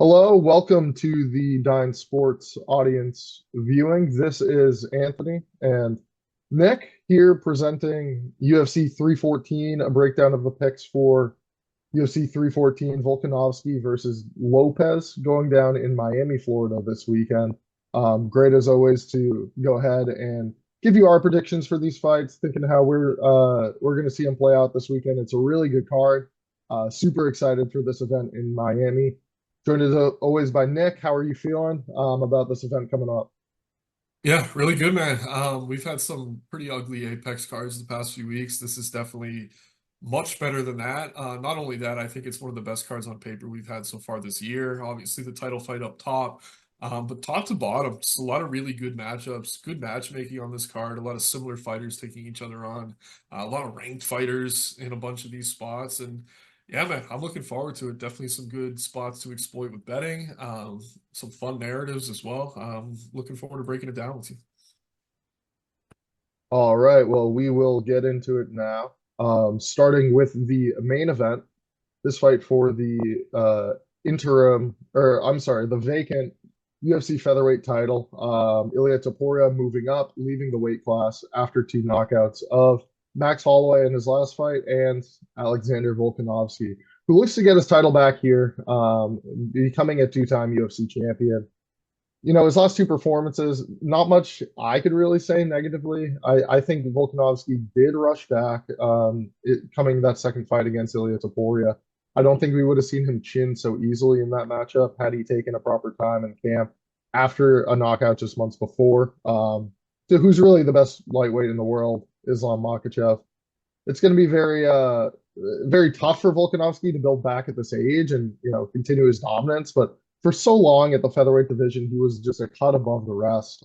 Hello, welcome to the Dine Sports audience viewing. This is Anthony and Nick here presenting UFC 314, a breakdown of the picks for UFC 314 Volkanovski versus Lopes going down in Miami, Florida this weekend. Great as always to go ahead and give you our predictions for these fights, thinking how we're going to see them play out this weekend. It's a really good card. Super excited for this event in Miami. Joined as always by Nick. How are you feeling about this event coming up? Yeah, really good, man. We've had some pretty ugly Apex cards the past few weeks. This is definitely much better than that. Not only that, I think it's one of the best cards on paper we've had so far this year. Obviously, the title fight up top, but top to bottom, just a lot of really good matchups, good matchmaking on this card. A lot of similar fighters taking each other on, a lot of ranked fighters in a bunch of these spots, and yeah, man, I'm looking forward to it. Definitely some good spots to exploit with betting. Some fun narratives as well. Looking forward to breaking it down with you. All right, well, we will get into it now. Starting with the main event, this fight for the interim, or I'm sorry, the vacant UFC featherweight title. Ilia Topuria moving up, leaving the weight class after two knockouts of Max Holloway in his last fight and Alexander Volkanovski, who looks to get his title back here, becoming a two-time UFC champion. His last two performances, not much I could really say negatively. I think Volkanovski did rush back coming that second fight against Ilia Topuria. I don't think we would have seen him chin so easily in that matchup had he taken a proper time in camp after a knockout just months before. So who's really the best lightweight in the world, Islam Makhachev. It's going to be very tough for Volkanovski to build back at this age and continue his dominance. But for so long at the featherweight division, he was just a cut above the rest,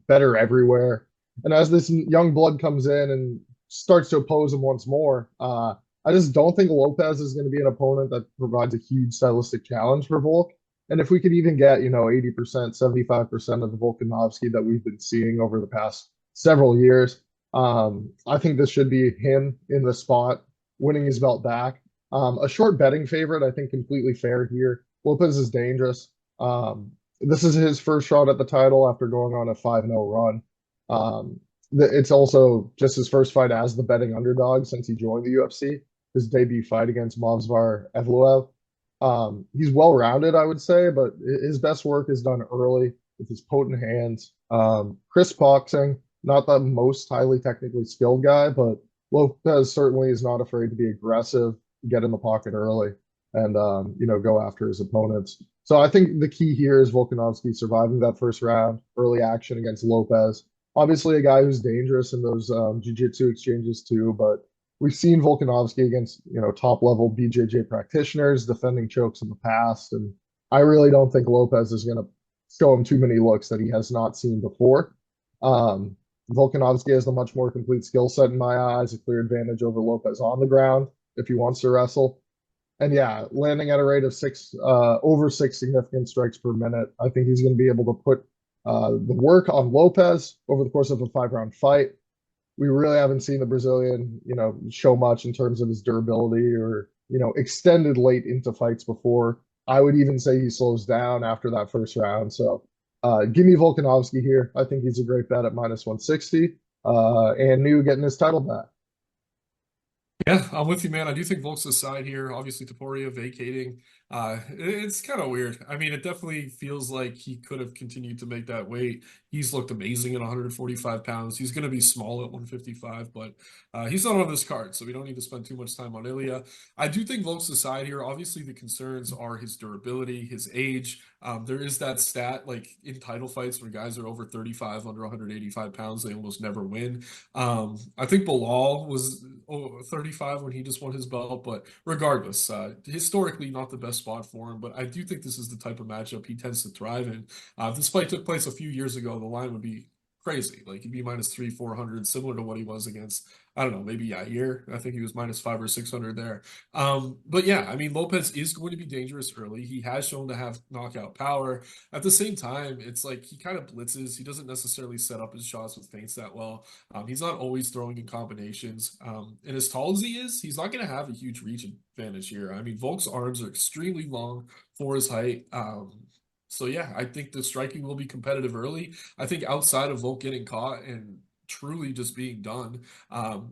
better everywhere. And as this young blood comes in and starts to oppose him once more, I just don't think Lopes is going to be an opponent that provides a huge stylistic challenge for Volk. And if we could even get, 80%, 75% of the Volkanovski that we've been seeing over the past several years, I think this should be him in the spot, winning his belt back. A short betting favorite, I think completely fair here. Lopes is dangerous. This is his first shot at the title after going on a 5-0 run. It's also just his first fight as the betting underdog since he joined the UFC, his debut fight against Movsar Evloev. He's well-rounded, I would say, but his best work is done early with his potent hands. Crisp boxing, not the most highly technically skilled guy, but Lopes certainly is not afraid to be aggressive, get in the pocket early, and go after his opponents. So I think the key here is Volkanovski surviving that first round, early action against Lopes. Obviously, a guy who's dangerous in those jiu-jitsu exchanges too, but we've seen Volkanovski against top level BJJ practitioners defending chokes in the past, and I really don't think Lopes is going to show him too many looks that he has not seen before. Um, Volkanovski has the much more complete skill set in my eyes, a clear advantage over Lopes on the ground if he wants to wrestle. And yeah, landing at a rate of over six significant strikes per minute, I think he's going to be able to put the work on Lopes over the course of a 5-round fight. We really haven't seen the Brazilian, show much in terms of his durability or, extended late into fights before. I would even say he slows down after that first round. So give me Volkanovski here. I think he's a great bet at minus 160. And New getting his title back. Yeah, I'm with you, man. I do think Volk's the side here. Obviously, Taporia vacating. It's kind of weird. I mean, it definitely feels like he could have continued to make that weight. He's looked amazing at 145 pounds. He's going to be small at 155, but he's not on this card, so we don't need to spend too much time on Ilya. I do think Volk's the side here. Obviously, the concerns are his durability, his age. There is that stat, like in title fights, when guys are over 35, under 185 pounds, they almost never win. I think Bilal was 35 when he just won his belt, but regardless, historically not the best spot for him. But I do think this is the type of matchup he tends to thrive in. If this fight took place a few years ago, the line would be crazy. Like he'd be minus three, 400, similar to what he was against, I don't know, maybe Yair. I think he was minus five or 600 there. But yeah, I mean, Lopes is going to be dangerous early. He has shown to have knockout power. At the same time, it's like he kind of blitzes. He doesn't necessarily set up his shots with feints that well. He's not always throwing in combinations. And as tall as he is, he's not going to have a huge reach advantage here. I mean, Volk's arms are extremely long for his height. So yeah, I think the striking will be competitive early. I think outside of Volk getting caught and truly just being done,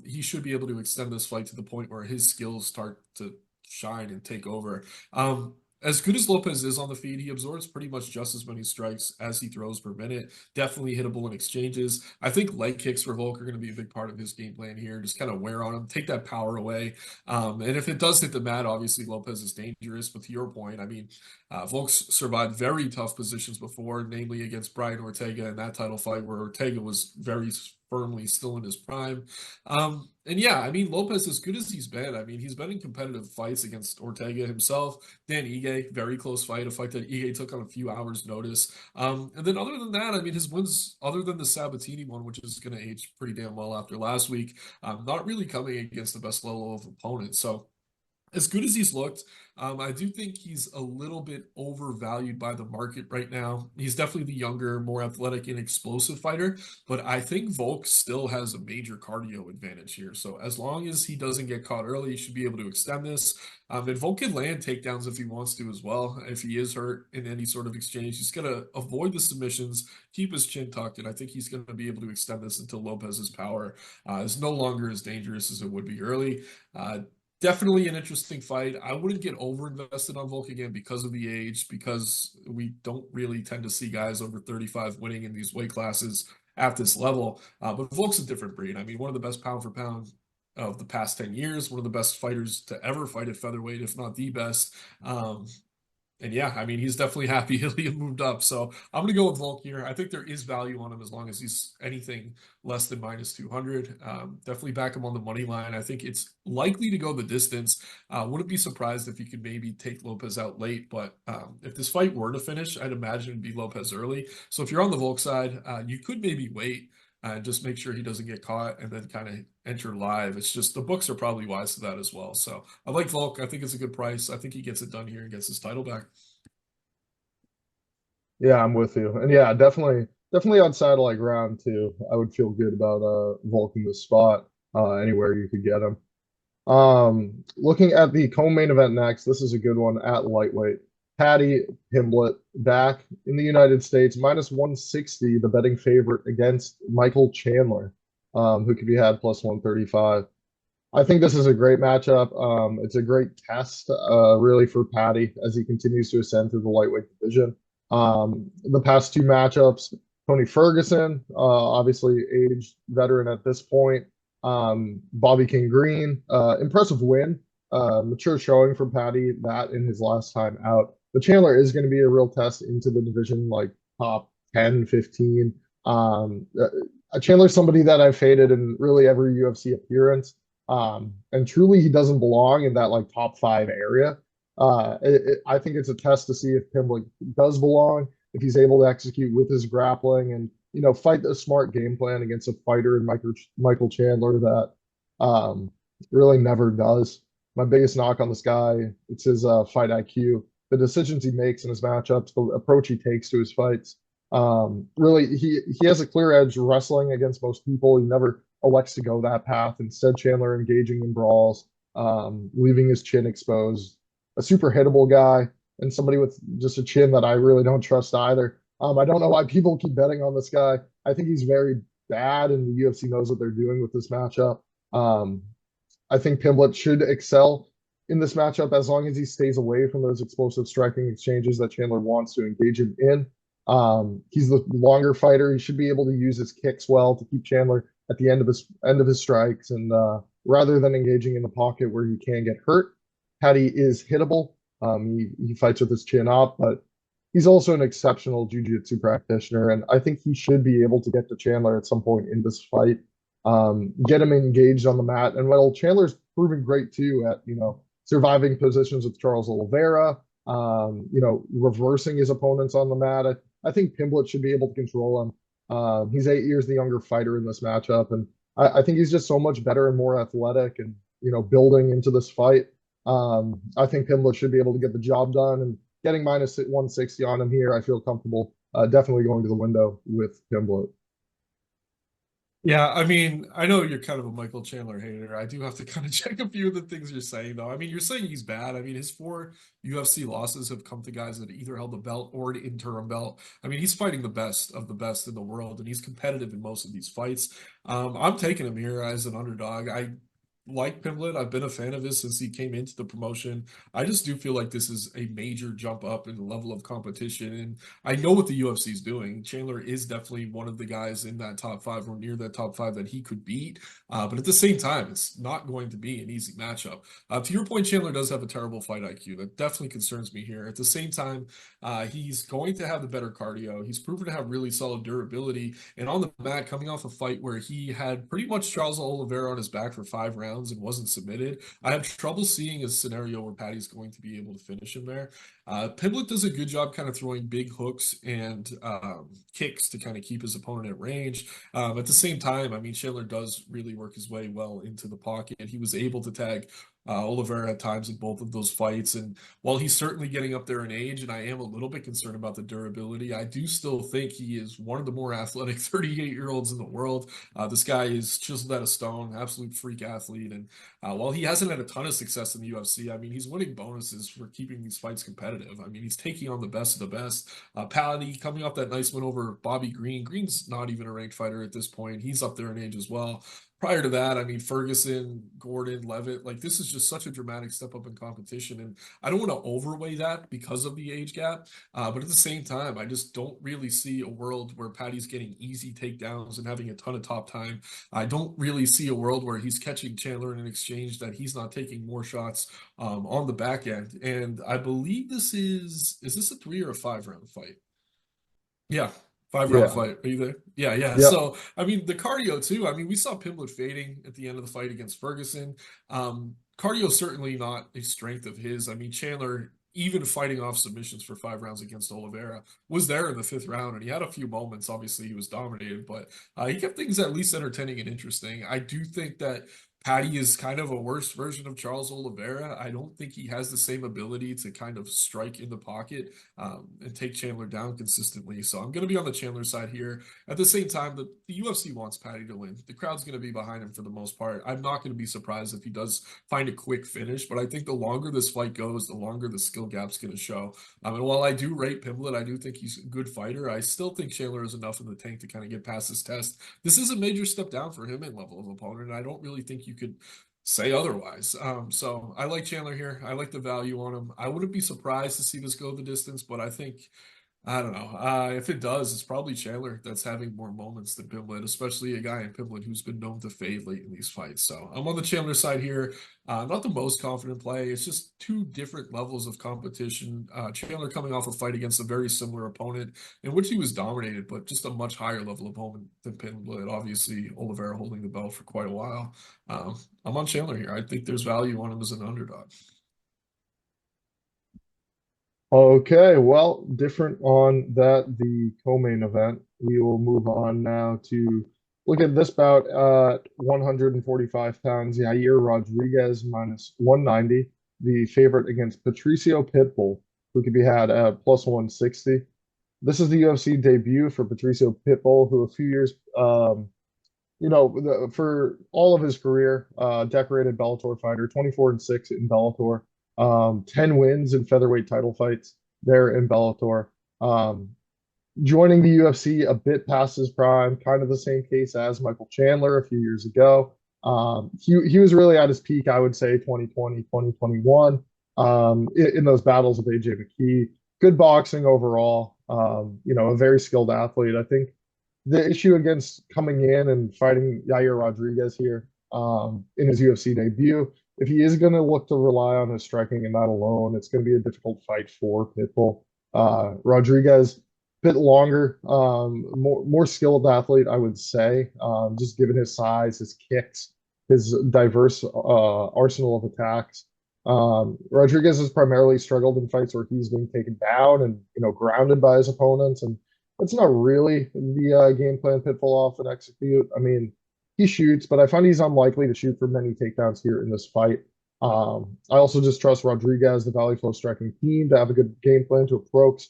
he should be able to extend this fight to the point where his skills start to shine and take over. As good as Lopes is on the feet, he absorbs pretty much just as many strikes as he throws per minute. Definitely hittable in exchanges. I think leg kicks for Volk are going to be a big part of his game plan here. Just kind of wear on him, take that power away. And if it does hit the mat, obviously Lopes is dangerous. But to your point, I mean, Volk's survived very tough positions before, namely against Brian Ortega in that title fight where Ortega was very firmly still in his prime. And yeah, I mean, Lopes, as good as he's been, I mean, he's been in competitive fights against Ortega himself. Dan Ige, very close fight, a fight that Ige took on a few hours' notice. And then other than that, I mean, his wins, other than the Sabatini one, which is going to age pretty damn well after last week, not really coming against the best level of opponents. So as good as he's looked, I do think he's a little bit overvalued by the market right now. He's definitely the younger, more athletic and explosive fighter, but I think Volk still has a major cardio advantage here. So as long as he doesn't get caught early, he should be able to extend this. And Volk can land takedowns if he wants to as well. If he is hurt in any sort of exchange, he's going to avoid the submissions, keep his chin tucked, and I think he's going to be able to extend this until Lopes's power is no longer as dangerous as it would be early. Definitely an interesting fight. I wouldn't get over invested on Volk again because of the age, because we don't really tend to see guys over 35 winning in these weight classes at this level. But Volk's a different breed. I mean, one of the best pound for pound of the past 10 years, one of the best fighters to ever fight at featherweight, if not the best. And yeah, I mean, he's definitely happy he moved up. So I'm going to go with Volk here. I think there is value on him as long as he's anything less than minus 200. Definitely back him on the money line. I think it's likely to go the distance. Wouldn't be surprised if he could maybe take Lopes out late. But if this fight were to finish, I'd imagine it'd be Lopes early. So if you're on the Volk side, you could maybe wait. Just make sure he doesn't get caught and then kind of enter live. It's just the books are probably wise to that as well. So I like Volk. I think it's a good price. I think he gets it done here and gets his title back. Yeah, I'm with you. And yeah, definitely outside of like round two, I would feel good about Volk in this spot, anywhere you could get him. Looking at the co-main event next, this is a good one at lightweight. Paddy Pimblett back in the United States, minus 160, the betting favorite against Michael Chandler, who could be had plus 135. I think this is a great matchup. It's a great test, really, for Paddy as he continues to ascend through the lightweight division. The past two matchups, Tony Ferguson, obviously aged veteran at this point. Bobby King Green, impressive win, mature showing from Paddy that in his last time out. But Chandler is going to be a real test into the division, like top 10, 15. Chandler's somebody that I've faded in really every UFC appearance. And truly, he doesn't belong in that like top 5 area. I think it's a test to see if Pimblett does belong, if he's able to execute with his grappling and, fight a smart game plan against a fighter in Michael Chandler that really never does. My biggest knock on this guy, it's his fight IQ, the decisions he makes in his matchups, the approach he takes to his fights. Really, he has a clear edge wrestling against most people. He never elects to go that path. Instead, Chandler engaging in brawls, leaving his chin exposed. A super hittable guy and somebody with just a chin that I really don't trust either. I don't know why people keep betting on this guy. I think he's very bad, and the UFC knows what they're doing with this matchup. I think Pimblett should excel in this matchup as long as he stays away from those explosive striking exchanges that Chandler wants to engage him in. He's the longer fighter. He should be able to use his kicks well to keep Chandler at the end of his strikes, and rather than engaging in the pocket where he can get hurt. Paddy is hittable. He fights with his chin up, but he's also an exceptional jiu-jitsu practitioner, and I think he should be able to get to Chandler at some point in this fight, get him engaged on the mat. And while Chandler's proven great too at surviving positions with Charles Oliveira, reversing his opponents on the mat, I think Pimblett should be able to control him. He's 8 years the younger fighter in this matchup, and I think he's just so much better and more athletic, and building into this fight. I think Pimblett should be able to get the job done, and getting minus 160 on him here, I feel comfortable. Definitely going to the window with Pimblett. Yeah, I mean, I know you're kind of a Michael Chandler hater. I do have to kind of check a few of the things you're saying, though. I mean, you're saying he's bad. I mean, his four UFC losses have come to guys that either held the belt or an interim belt. I mean, he's fighting the best of the best in the world, and he's competitive in most of these fights. I'm taking him here as an underdog. I like Pimblett. I've been a fan of his since he came into the promotion. I just do feel like this is a major jump up in the level of competition. And I know what the UFC is doing. Chandler is definitely one of the guys in that top five or near that top five that he could beat. But at the same time, it's not going to be an easy matchup. To your point, Chandler does have a terrible fight IQ. That definitely concerns me here. At the same time, he's going to have the better cardio. He's proven to have really solid durability. And on the mat, coming off a fight where he had pretty much Charles Oliveira on his back for 5 rounds and wasn't submitted, I have trouble seeing a scenario where Paddy's going to be able to finish him there. Pimblett does a good job kind of throwing big hooks and kicks to kind of keep his opponent at range. At the same time, I mean, Chandler does really work his way well into the pocket. He was able to tag Oliveira at times in both of those fights. And while he's certainly getting up there in age, and I am a little bit concerned about the durability, I do still think he is one of the more athletic 38-year-olds in the world. This guy is chiseled out of stone, absolute freak athlete. And while he hasn't had a ton of success in the UFC, I mean, he's winning bonuses for keeping these fights competitive. I mean, he's taking on the best of the best. Paddy coming off that nice win over Bobby Green. Green's not even a ranked fighter at this point. He's up there in age as well. Prior to that, I mean, Ferguson, Gordon, Levitt, like this is just such a dramatic step up in competition. And I don't want to overweigh that because of the age gap. But at the same time, I just don't really see a world where Paddy's getting easy takedowns and having a ton of top time. I don't really see a world where he's catching Chandler in an exchange that he's not taking more shots on the back end. And I believe is this a 3 or a 5 round fight? Yeah, 5 round Yeah. fight. Are you there? Yeah, yeah. Yep. So, I mean, the cardio too. I mean, we saw Pimblett fading at the end of the fight against Ferguson. Cardio certainly not a strength of his. I mean, Chandler, even fighting off submissions for 5 rounds against Oliveira, was there in the fifth round, and he had a few moments. Obviously, he was dominated, but he kept things at least entertaining and interesting. I do think that Paddy is kind of a worse version of Charles Oliveira. I don't think he has the same ability to kind of strike in the pocket and take Chandler down consistently. So I'm going to be on the Chandler side here. At the same time, the UFC wants Paddy to win. The crowd's going to be behind him for the most part. I'm not going to be surprised if he does find a quick finish, but I think the longer this fight goes, the longer the skill gap's going to show. And while I do rate Pimblett, I do think he's a good fighter. I still think Chandler is enough in the tank to kind of get past this test. This is a major step down for him in level of opponent, and I don't really think you could say otherwise. So I like Chandler here. I like the value on him. I wouldn't be surprised to see this go the distance, but I don't know. If it does, it's probably Chandler that's having more moments than Pimblett, especially a guy in Pimblett who's been known to fade late in these fights. So I'm on the Chandler side here. Not the most confident play. It's just two different levels of competition. Chandler coming off a fight against a very similar opponent in which he was dominated, but just a much higher level opponent than Pimblett. Obviously, Oliveira holding the belt for quite a while. I'm on Chandler here. I think there's value on him as an underdog. Okay, well, different on the co-main event. We will move on now to look at this bout at 145 pounds. Yair Rodriguez minus 190, the favorite against Patrício Pitbull, who could be had at plus 160. This is the UFC debut for Patrício Pitbull, who a few years, for all of his career, decorated Bellator fighter, 24-6 in Bellator, 10 wins in featherweight title fights there in Bellator. Joining the UFC a bit past his prime, kind of the same case as Michael Chandler a few years ago. He was really at his peak, I would say, 2020, 2021, in those battles with AJ McKee. Good boxing overall, a very skilled athlete. I think the issue against coming in and fighting Yair Rodriguez here in his UFC debut, if he is going to look to rely on his striking and that alone, it's going to be a difficult fight for Pitbull. Rodriguez, bit longer, more skilled athlete, I would say, just given his size, his kicks, his diverse arsenal of attacks. Rodriguez has primarily struggled in fights where he's being taken down and grounded by his opponents, and That's not really the game plan Pitbull often execute. I mean, he shoots, but I find he's unlikely to shoot for many takedowns here in this fight. I also just trust Rodriguez, the Valley Flow striking team, to have a good game plan to approach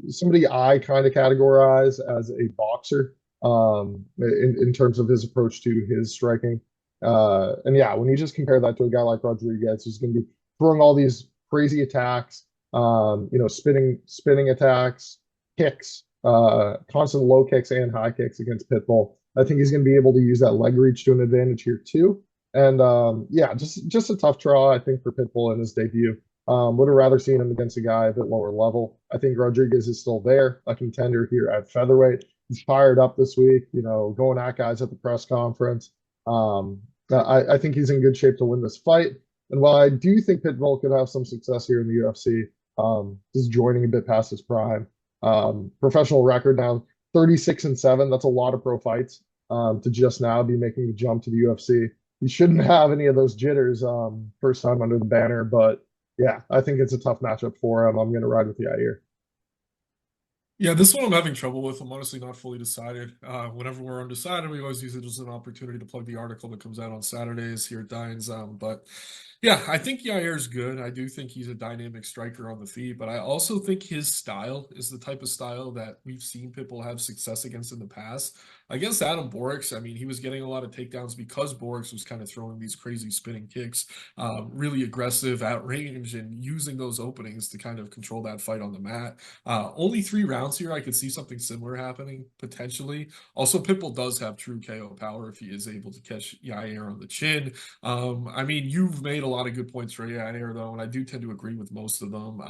somebody I kind of categorize as a boxer in terms of his approach to his striking. And yeah, when you just compare that to a guy like Rodriguez, who's going to be throwing all these crazy attacks, spinning attacks, kicks, constant low kicks and high kicks against Pitbull. I think he's going to be able to use that leg reach to an advantage here too. And yeah, just a tough draw, I think, for Pitbull in his debut. Would have rather seen him against a guy a bit lower level. I think Rodriguez is still there, a contender here at featherweight. He's fired up this week, going at guys at the press conference. I think he's in good shape to win this fight. And while I do think Pitbull could have some success here in the UFC, just joining a bit past his prime. Professional record now, 36-7. That's a lot of pro fights to just now be making the jump to the UFC. He shouldn't have any of those jitters first time under the banner, but yeah, I think it's a tough matchup for him. I'm going to ride with Yair. Yeah, this one I'm having trouble with. I'm honestly not fully decided. Whenever we're undecided, we always use it as an opportunity to plug the article that comes out on Saturdays here at Dines. But yeah, I think Yair's good. I do think he's a dynamic striker on the feet, but I also think his style is the type of style that we've seen people have success against in the past. Against Adam Borix, I mean, he was getting a lot of takedowns because Borix was kind of throwing these crazy spinning kicks, really aggressive at range and using those openings to kind of control that fight on the mat. Only 3 rounds here. I could see something similar happening potentially. Also, Pitbull does have true KO power if he is able to catch Yair on the chin. I mean, you've made a lot of good points for Yair, though, and I do tend to agree with most of them.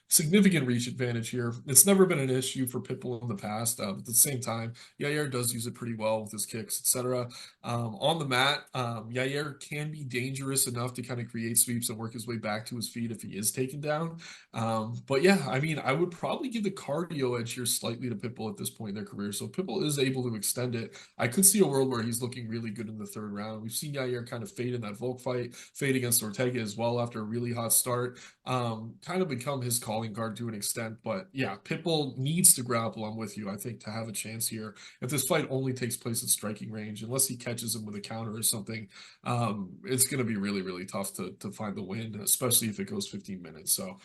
Significant reach advantage here. It's never been an issue for Pitbull in the past. But at the same time, Yair does use it pretty well with his kicks, etc. On the mat, Yair can be dangerous enough to kind of create sweeps and work his way back to his feet if he is taken down. But yeah, I mean, I would probably give the cardio edge here slightly to Pitbull at this point in their career. So if Pitbull is able to extend it, I could see a world where he's looking really good in the 3rd round. We've seen Yair kind of fade in that Volk fight, fade against Ortega as well after a really hot start. Kind of become his calling card to an extent. But yeah, Pitbull needs to grapple. I'm with you. I think to have a chance here, if this fight only takes place at striking range, unless he catches him with a counter or something, it's going to be really, really tough to find the win, especially if it goes 15 minutes. So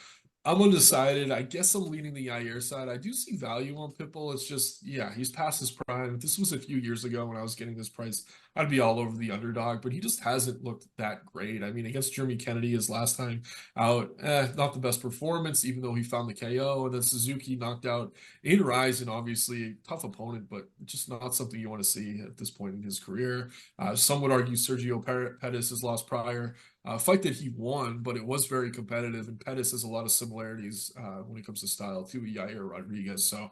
I'm undecided. I guess I'm leaning the Yair side. I do see value on Pitbull. It's just, yeah, he's past his prime. If this was a few years ago when I was getting this price, I'd be all over the underdog, but he just hasn't looked that great. I mean, against Jeremy Kennedy his last time out, not the best performance, even though he found the KO. And then Suzuki knocked out in Ryzen, obviously, tough opponent, but just not something you want to see at this point in his career. Some would argue Sergio Pettis has lost prior. Fight that he won, but it was very competitive, and Pettis has a lot of similarities when it comes to style to Yair Rodriguez. So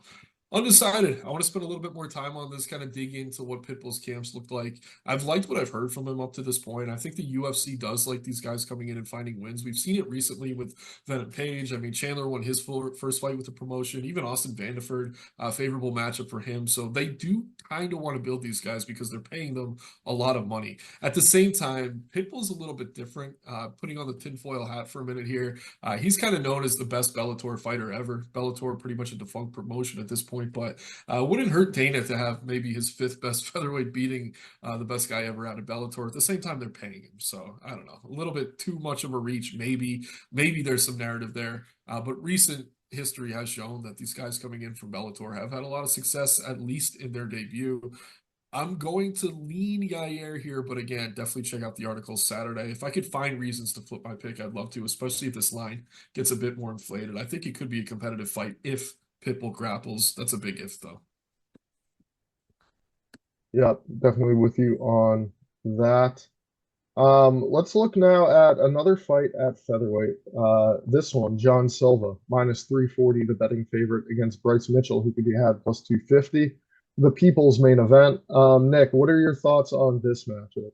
undecided. I want to spend a little bit more time on this, kind of dig into what Pitbull's camps looked like. I've liked what I've heard from him up to this point. I think the UFC does like these guys coming in and finding wins. We've seen it recently with Venom Page. I mean, Chandler won his first fight with the promotion. Even Austin Vanderford, favorable matchup for him. So they do kind of want to build these guys because they're paying them a lot of money. At the same time, Pitbull's a little bit different. Putting on the tinfoil hat for a minute here, he's kind of known as the best Bellator fighter ever. Bellator pretty much a defunct promotion at this point, but wouldn't hurt Dana to have maybe his 5th best featherweight beating the best guy ever out of Bellator. At the same time, they're paying him, so I don't know, a little bit too much of a reach. Maybe there's some narrative there, but recent history has shown that these guys coming in from Bellator have had a lot of success, at least in their debut. I'm going to lean Yair here, but again, definitely check out the article Saturday. If I could find reasons to flip my pick, I'd love to, especially if this line gets a bit more inflated. I think it could be a competitive fight if Pitbull grapples. That's a big if, though. Yeah, definitely with you on that. Let's look now at another fight at featherweight. This one, John Silva, -340, the betting favorite against Bryce Mitchell, who could be had +250. The people's main event. Nick, what are your thoughts on this matchup?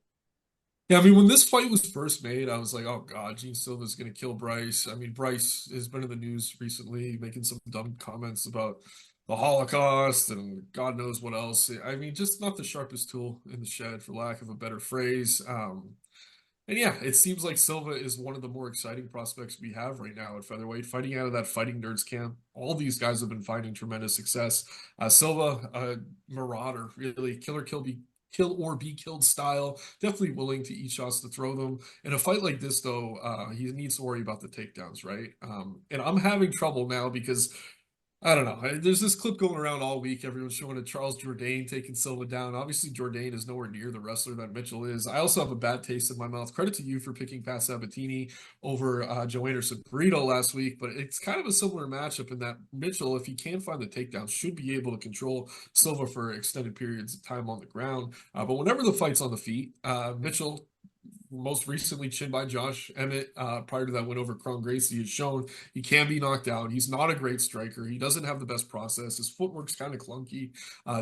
Yeah, I mean, when this fight was first made, I was like, oh God, Gene Silva's going to kill Bryce. I mean, Bryce has been in the news recently, making some dumb comments about the Holocaust and God knows what else. I mean, just not the sharpest tool in the shed, for lack of a better phrase. And yeah, it seems like Silva is one of the more exciting prospects we have right now at featherweight, fighting out of that Fighting Nerds camp. All these guys have been finding tremendous success. Silva, marauder, really kill or be killed style. Definitely willing to eat shots to throw them. In a fight like this, though, he needs to worry about the takedowns, right? And I'm having trouble now because I don't know. There's this clip going around all week. Everyone's showing it. Charles Jourdain taking Silva down. Obviously, Jourdain is nowhere near the wrestler that Mitchell is. I also have a bad taste in my mouth. Credit to you for picking Pat Sabatini over Joe Anderson Burrito last week, but it's kind of a similar matchup in that Mitchell, if he can find the takedown, should be able to control Silva for extended periods of time on the ground. But whenever the fight's on the feet, Mitchell most recently chinned by Josh Emmett. Prior to that win over Kron Gracie, has shown he can be knocked out. He's not a great striker. He doesn't have the best process. His footwork's kind of clunky.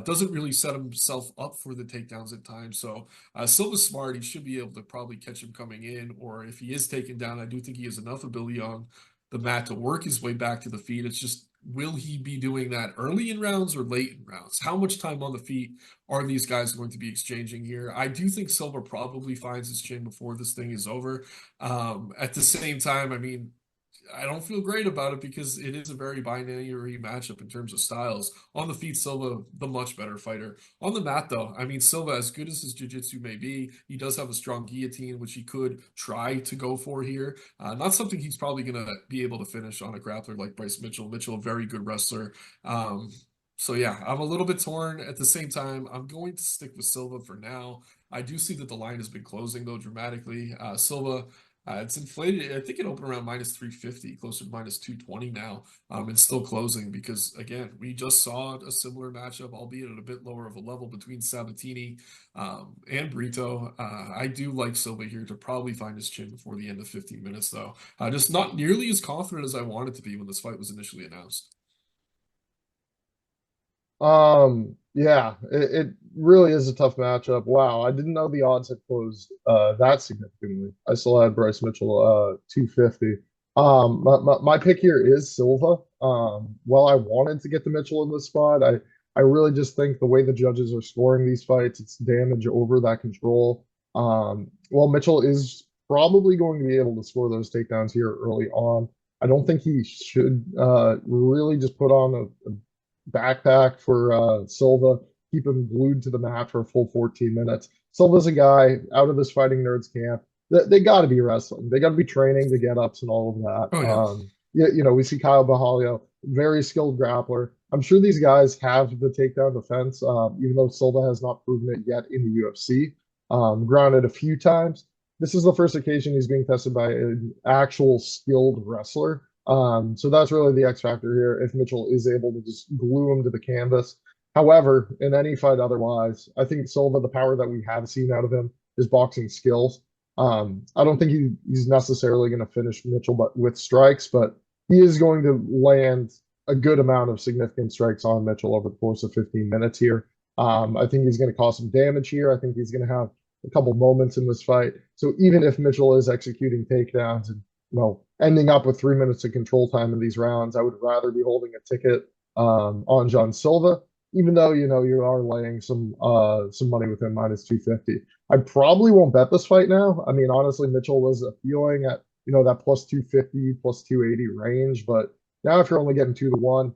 Doesn't really set himself up for the takedowns at times. So Silva's smart. He should be able to probably catch him coming in. Or if he is taken down, I do think he has enough ability on the mat to work his way back to the feet. It's just, will he be doing that early in rounds or late in rounds? How much time on the feet are these guys going to be exchanging here? I do think Silva probably finds his chin before this thing is over. At the same time, I mean, I don't feel great about it because it is a very binary matchup in terms of styles. On the feet, Silva, the much better fighter. On the mat, though, I mean, Silva, as good as his jiu-jitsu may be, he does have a strong guillotine, which he could try to go for here. Not something he's probably going to be able to finish on a grappler like Bryce Mitchell. Mitchell, a very good wrestler. So yeah, I'm a little bit torn. At the same time, I'm going to stick with Silva for now. I do see that the line has been closing, though, dramatically. Silva, it's inflated. I think it opened around minus 350, closer to minus 220 now. And still closing because, again, we just saw a similar matchup, albeit at a bit lower of a level between Sabatini and Brito. I do like Silva here to probably find his chin before the end of 15 minutes, though. Just not nearly as confident as I wanted to be when this fight was initially announced. Yeah, it really is a tough matchup. Wow, I didn't know the odds had closed that significantly. I still had Bryce Mitchell 250. My pick here is Silva. While I wanted to get the Mitchell in this spot, I really just think the way the judges are scoring these fights, it's damage over that control. While Mitchell is probably going to be able to score those takedowns here early on, I don't think he should really just put on a backpack for Silva, keep him glued to the mat for a full 14 minutes. Silva's a guy out of this Fighting Nerds camp. They got to be wrestling. They got to be training the get-ups and all of Oh, that. yeah. We see Kyle Bahalio, very skilled grappler. I'm sure these guys have the takedown defense, even though Silva has not proven it yet in the UFC. Grounded a few times. This is the first occasion he's being tested by an actual skilled wrestler. So that's really the X factor here. If Mitchell is able to just glue him to the canvas. However, in any fight otherwise, I think Silva, the power that we have seen out of him is boxing skills. I don't think he's necessarily going to finish Mitchell but with strikes, but he is going to land a good amount of significant strikes on Mitchell over the course of 15 minutes here. I think he's going to cause some damage here. I think he's going to have a couple moments in this fight. So even if Mitchell is executing takedowns and ending up with 3 minutes of control time in these rounds, I would rather be holding a ticket on John Silva, even though you are laying some money with him minus 250. I probably won't bet this fight now. I mean, honestly, Mitchell was appealing at that plus 250, plus 280 range, but now if you're only getting 2-1,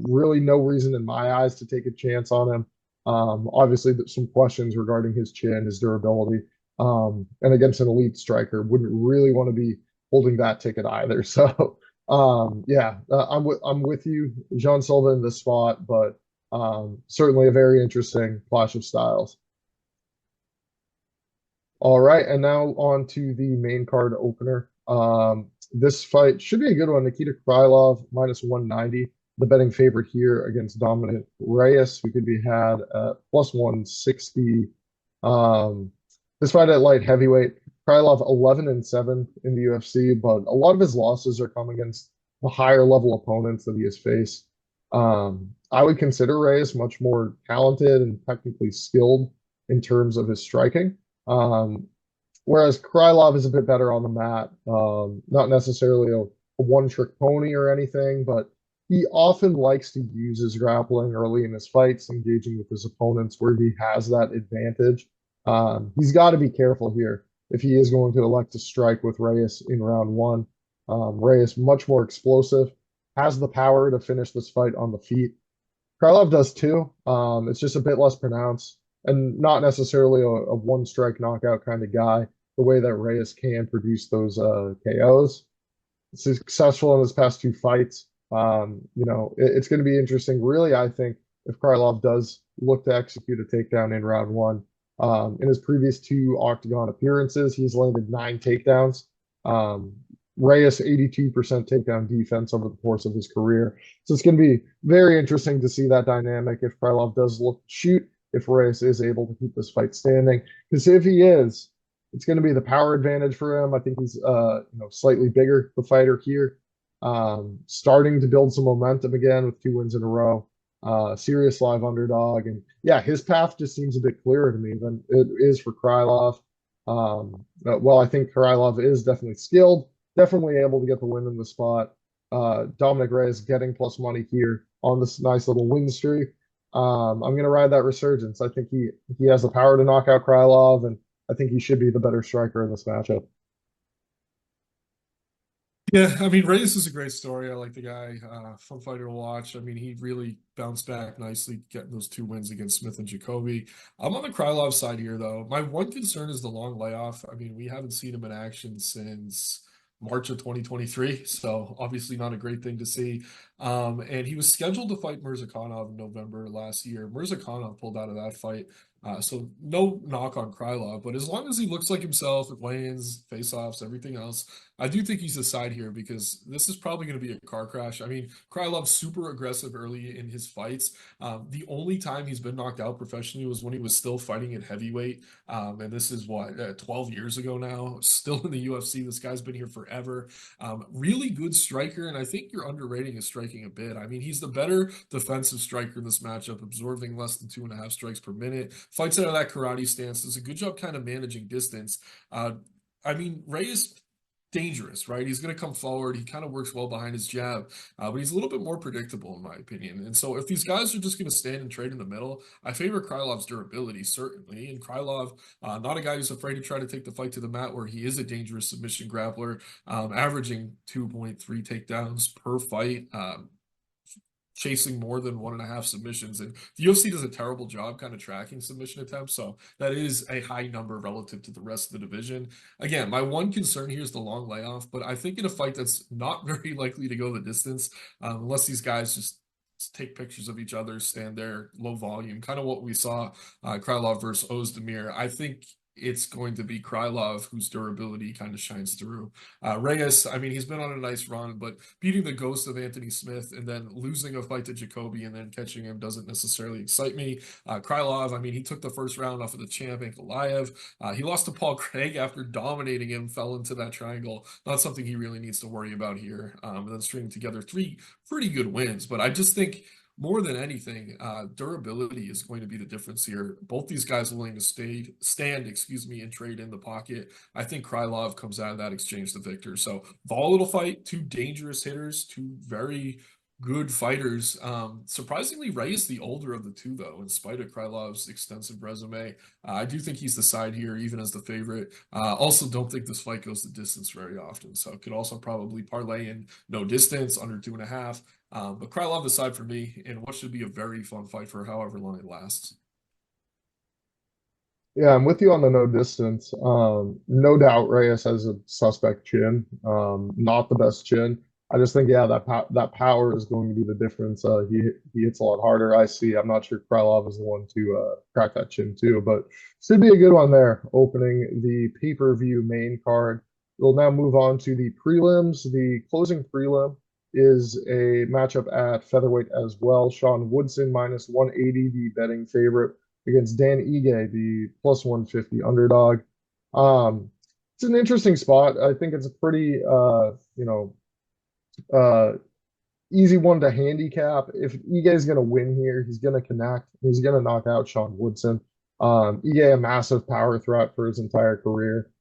really no reason in my eyes to take a chance on him. Obviously, there's some questions regarding his chin, his durability, and against an elite striker, wouldn't really want to be holding that ticket either. So, yeah, I'm with you, John Silva in this spot, but certainly a very interesting clash of styles. All right, and now on to the main card opener. This fight should be a good one. Nikita Krylov minus 190, the betting favorite here against Dominick Reyes, who could be had at plus 160. This fight at light heavyweight, Krylov 11-7 in the UFC, but a lot of his losses are coming against the higher level opponents that he has faced. I would consider Reyes much more talented and technically skilled in terms of his striking. Whereas Krylov is a bit better on the mat, not necessarily a one-trick pony or anything, but he often likes to use his grappling early in his fights, engaging with his opponents where he has that advantage. He's got to be careful here. if he is going to elect to strike with Reyes in round one. Reyes much more explosive, has the power to finish this fight on the feet. Krylov does too. It's just a bit less pronounced and not necessarily a one strike knockout kind of guy, the way that Reyes can produce those KOs. Successful in his past two fights. It's going to be interesting. Really, I think if Krylov does look to execute a takedown in round one, in his previous two octagon appearances, he's landed 9 takedowns. Reyes 82% takedown defense over the course of his career. So it's going to be very interesting to see that dynamic if Krylov does look to shoot, if Reyes is able to keep this fight standing. Because if he is, it's going to be the power advantage for him. I think he's slightly bigger, the fighter here. Starting to build some momentum again with 2 wins in a row. Serious live underdog. And yeah, his path just seems a bit clearer to me than it is for Krylov. Well, I think Krylov is definitely skilled, definitely able to get the win in the spot. Dominick Reyes getting plus money here on this nice little win streak. I'm going to ride that resurgence. I think he has the power to knock out Krylov, and I think he should be the better striker in this matchup. Yeah, I mean, Reyes is a great story. I like the guy, fun fighter to watch. I mean, he really bounced back nicely, getting those 2 wins against Smith and Jacoby. I'm on the Krylov side here, though. My one concern is the long layoff. I mean, we haven't seen him in action since March of 2023, so obviously not a great thing to see. And he was scheduled to fight Mirzakhanov in November last year. Mirzakhanov pulled out of that fight. So no knock on Krylov, but as long as he looks like himself at weigh-ins, face-offs, everything else, I do think he's a side here because this is probably going to be a car crash. I mean, Krylov's super aggressive early in his fights. The only time he's been knocked out professionally was when he was still fighting at heavyweight. And this is what, 12 years ago now, still in the UFC. This guy's been here forever. Really good striker, and I think you're underrating his striking a bit. I mean, he's the better defensive striker in this matchup, absorbing less than 2.5 strikes per minute. Fights out of that karate stance. Does a good job kind of managing distance. I mean, Reyes dangerous, right? He's going to come forward. He kind of works well behind his jab, but he's a little bit more predictable, in my opinion. And so if these guys are just going to stand and trade in the middle, I favor Krylov's durability, certainly. And Krylov, not a guy who's afraid to try to take the fight to the mat, where he is a dangerous submission grappler, averaging 2.3 takedowns per fight. Chasing more than 1.5 submissions. And the UFC does a terrible job kind of tracking submission attempts. So that is a high number relative to the rest of the division. Again, my one concern here is the long layoff, but I think in a fight that's not very likely to go the distance, unless these guys just take pictures of each other, stand there, low volume, kind of what we saw Krylov versus Ozdemir. I think it's going to be Krylov whose durability kind of shines through. Reyes, I mean, he's been on a nice run, but beating the ghost of Anthony Smith and then losing a fight to Jacoby and then catching him doesn't necessarily excite me. Krylov, I mean, he took the first round off of the champ, Ankalaev. He lost to Paul Craig after dominating him, fell into that triangle. Not something he really needs to worry about here. And then stringing together 3 pretty good wins. But I just think more than anything, durability is going to be the difference here. Both these guys are willing to stand, and trade in the pocket. I think Krylov comes out of that exchange the victor. So volatile fight, 2 dangerous hitters, 2 very good fighters. Surprisingly, Reyes the older of the 2, though, in spite of Krylov's extensive resume. I do think he's the side here, even as the favorite. Also, don't think this fight goes the distance very often, so it could also probably parlay in no distance, under 2.5. But Krylov the side for me, and what should be a very fun fight for however long it lasts. Yeah, I'm with you on the no distance. No doubt Reyes has a suspect chin. Not the best chin. I just think, yeah, that power is going to be the difference. He hits a lot harder. I see. I'm not sure Krylov is the one to crack that chin too, but should be a good one there. Opening the pay-per-view main card. We'll now move on to the prelims. The closing prelim is a matchup at featherweight as well. Sean Woodson minus 180, the betting favorite, against Dan Ige, the plus 150 underdog. It's an interesting spot. I think it's a pretty, easy one to handicap. If Ige is going to win here, he's going to connect. He's going to knock out Sean Woodson. Ige, a massive power threat for his entire career.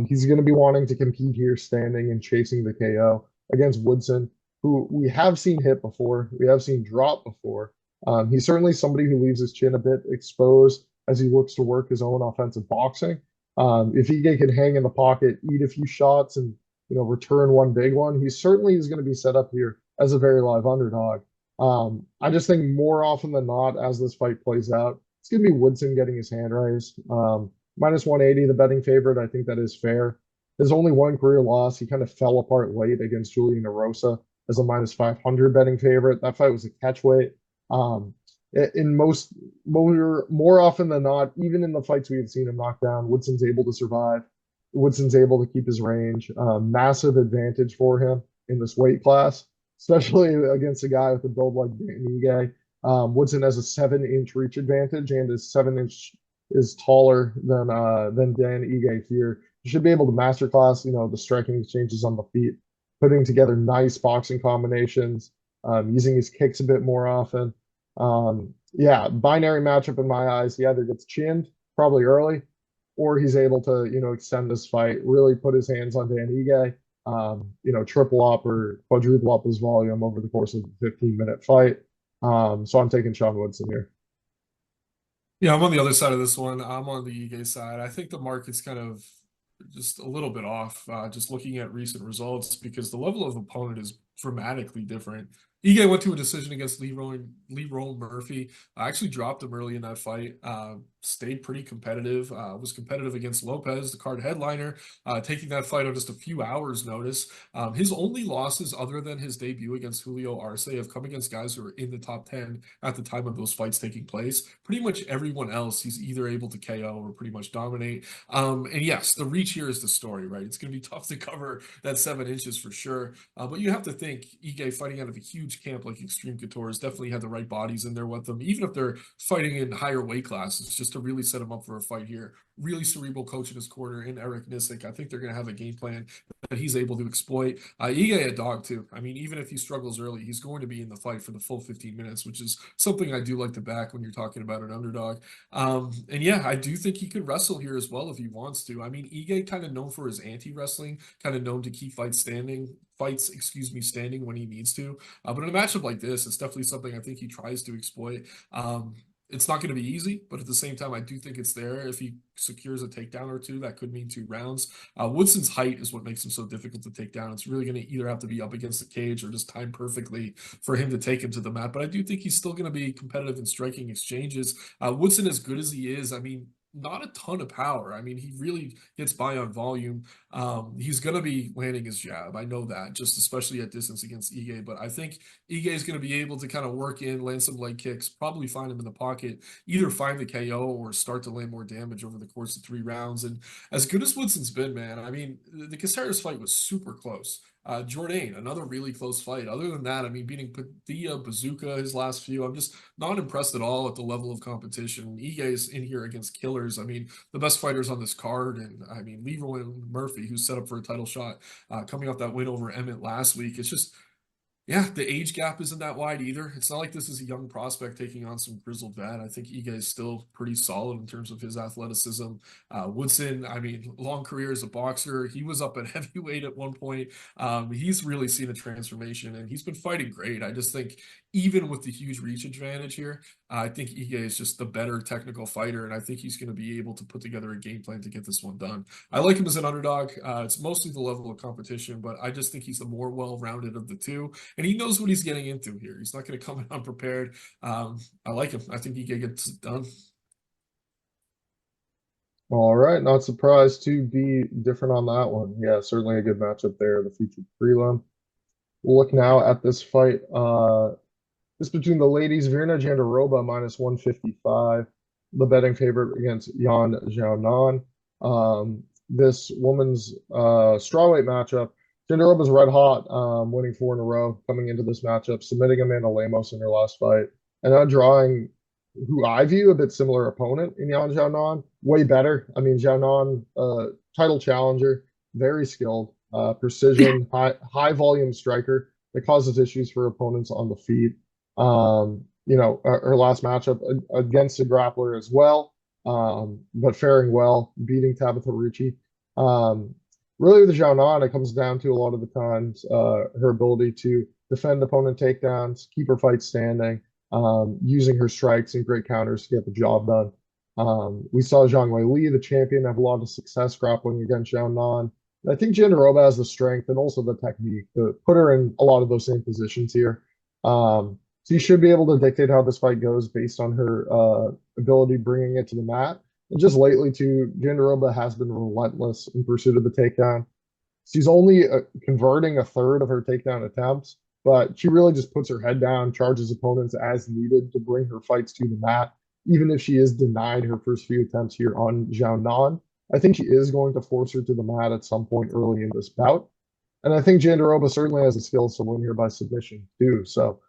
He's going to be wanting to compete here, standing and chasing the KO against Woodson, who we have seen hit before. We have seen drop before. He's certainly somebody who leaves his chin a bit exposed as he looks to work his own offensive boxing. If Ige can hang in the pocket, eat a few shots, and return one big one, he certainly is going to be set up here as a very live underdog. I just think more often than not, as this fight plays out, it's going to be Woodson getting his hand raised. Minus 180, the betting favorite. I think that is fair. There's only one career loss. He kind of fell apart late against Julian Erosa as a minus 500 betting favorite. That fight was a catch weight. Um, in more often than not, even in the fights we have seen him knock down, Woodson's able to survive. Woodson's able to keep his range. Massive advantage for him in this weight class, especially against a guy with a build like Dan Ige. Woodson has a 7-inch reach advantage, and his 7-inch is taller than Dan Ige here. You should be able to masterclass, the striking exchanges on the feet, putting together nice boxing combinations, using his kicks a bit more often. Yeah, binary matchup in my eyes. He either gets chinned probably early, or he's able to, extend this fight, really put his hands on Dan Ige, triple up or quadruple up his volume over the course of a 15-minute fight. So I'm taking Sean Woodson here. Yeah, I'm on the other side of this one. I'm on the Ige side. I think the market's kind of just a little bit off, just looking at recent results, because the level of opponent is dramatically different. Ige went to a decision against Leroy Murphy. I actually dropped him early in that fight. Stayed pretty competitive. Was competitive against Lopes, the card headliner, taking that fight on just a few hours' notice. His only losses, other than his debut against Julio Arce, have come against guys who are in the top 10 at the time of those fights taking place. Pretty much everyone else, he's either able to KO or pretty much dominate. And yes, the reach here is the story, right? It's going to be tough to cover that 7 inches for sure. But you have to think Ige fighting out of a huge camp like Extreme Couture's definitely had the right bodies in there with them, even if they're fighting in higher weight classes, just to really set him up for a fight here. Really cerebral coach in his corner in Eric Nissick. I think they're going to have a game plan that he's able to exploit. Ige a dog too. I mean, even if he struggles early, he's going to be in the fight for the full 15 minutes, which is something I do like to back when you're talking about an underdog. And yeah, I do think he could wrestle here as well if he wants to. I mean, Ige kind of known for his anti-wrestling, kind of known to keep fights standing when he needs to. But in a matchup like this, it's definitely something I think he tries to exploit. It's not going to be easy, but at the same time, I do think it's there. If he secures a takedown or two, that could mean 2 rounds. Woodson's height is what makes him so difficult to take down. It's really going to either have to be up against the cage or just time perfectly for him to take him to the mat. But I do think he's still going to be competitive in striking exchanges. Woodson, as good as he is, I mean, not a ton of power. I mean, he really gets by on volume. He's going to be landing his jab. I know that, just especially at distance against Ige. But I think Ige is going to be able to kind of work in, land some leg kicks, probably find him in the pocket, either find the KO or start to land more damage over the course of 3 rounds. And as good as Woodson's been, man, I mean, the Caceres fight was super close. Jourdain, another really close fight. Other than that, I mean, beating Padilla, Bazooka, his last few, I'm just not impressed at all at the level of competition. Ige is in here against killers. I mean, the best fighters on this card, and I mean, Leroy Murphy, who's set up for a title shot, coming off that win over Emmett last week. It's just, yeah, the age gap isn't that wide either. It's not like this is a young prospect taking on some grizzled vet. I think Ige is still pretty solid in terms of his athleticism. Woodson, I mean, long career as a boxer. He was up at heavyweight at one point. He's really seen a transformation, and he's been fighting great. I just think even with the huge reach advantage here, I think Ige is just the better technical fighter, and I think he's going to be able to put together a game plan to get this one done. I like him as an underdog. It's mostly the level of competition, but I just think he's the more well-rounded of the two. And he knows what he's getting into here. He's not going to come in unprepared. I like him. I think he gets it done. All right, not surprised to be different on that one. Yeah, certainly a good matchup there, the featured prelim. We'll look now at this fight. This between the ladies, Virna Jandiroba minus 155, the betting favorite against Yan Xiaonan. This woman's strawweight matchup, Jandiroba's red hot, winning 4 in a row coming into this matchup, submitting Amanda Lemos in her last fight, and now drawing who I view a bit similar opponent in Yan Xiaonan, way better. I mean, Xiaonan, title challenger, very skilled, precision, high volume striker that causes issues for opponents on the feet. Her last matchup against a grappler as well, but faring well, beating Tabitha Ricci. Really with Xiaonan, it comes down to a lot of the times her ability to defend opponent takedowns, keep her fight standing, using her strikes and great counters to get the job done. We saw Zhang Wei Li, the champion, have a lot of success grappling against Xiaonan. And I think Jandiroba has the strength and also the technique to put her in a lot of those same positions here. So you should be able to dictate how this fight goes based on her ability bringing it to the mat. And just lately, too, Jandiroba has been relentless in pursuit of the takedown. She's only converting a third of her takedown attempts, but she really just puts her head down, charges opponents as needed to bring her fights to the mat, even if she is denied her first few attempts here on Xiaonan. I think she is going to force her to the mat at some point early in this bout. And I think Jandiroba certainly has the skills to win here by submission, too. So,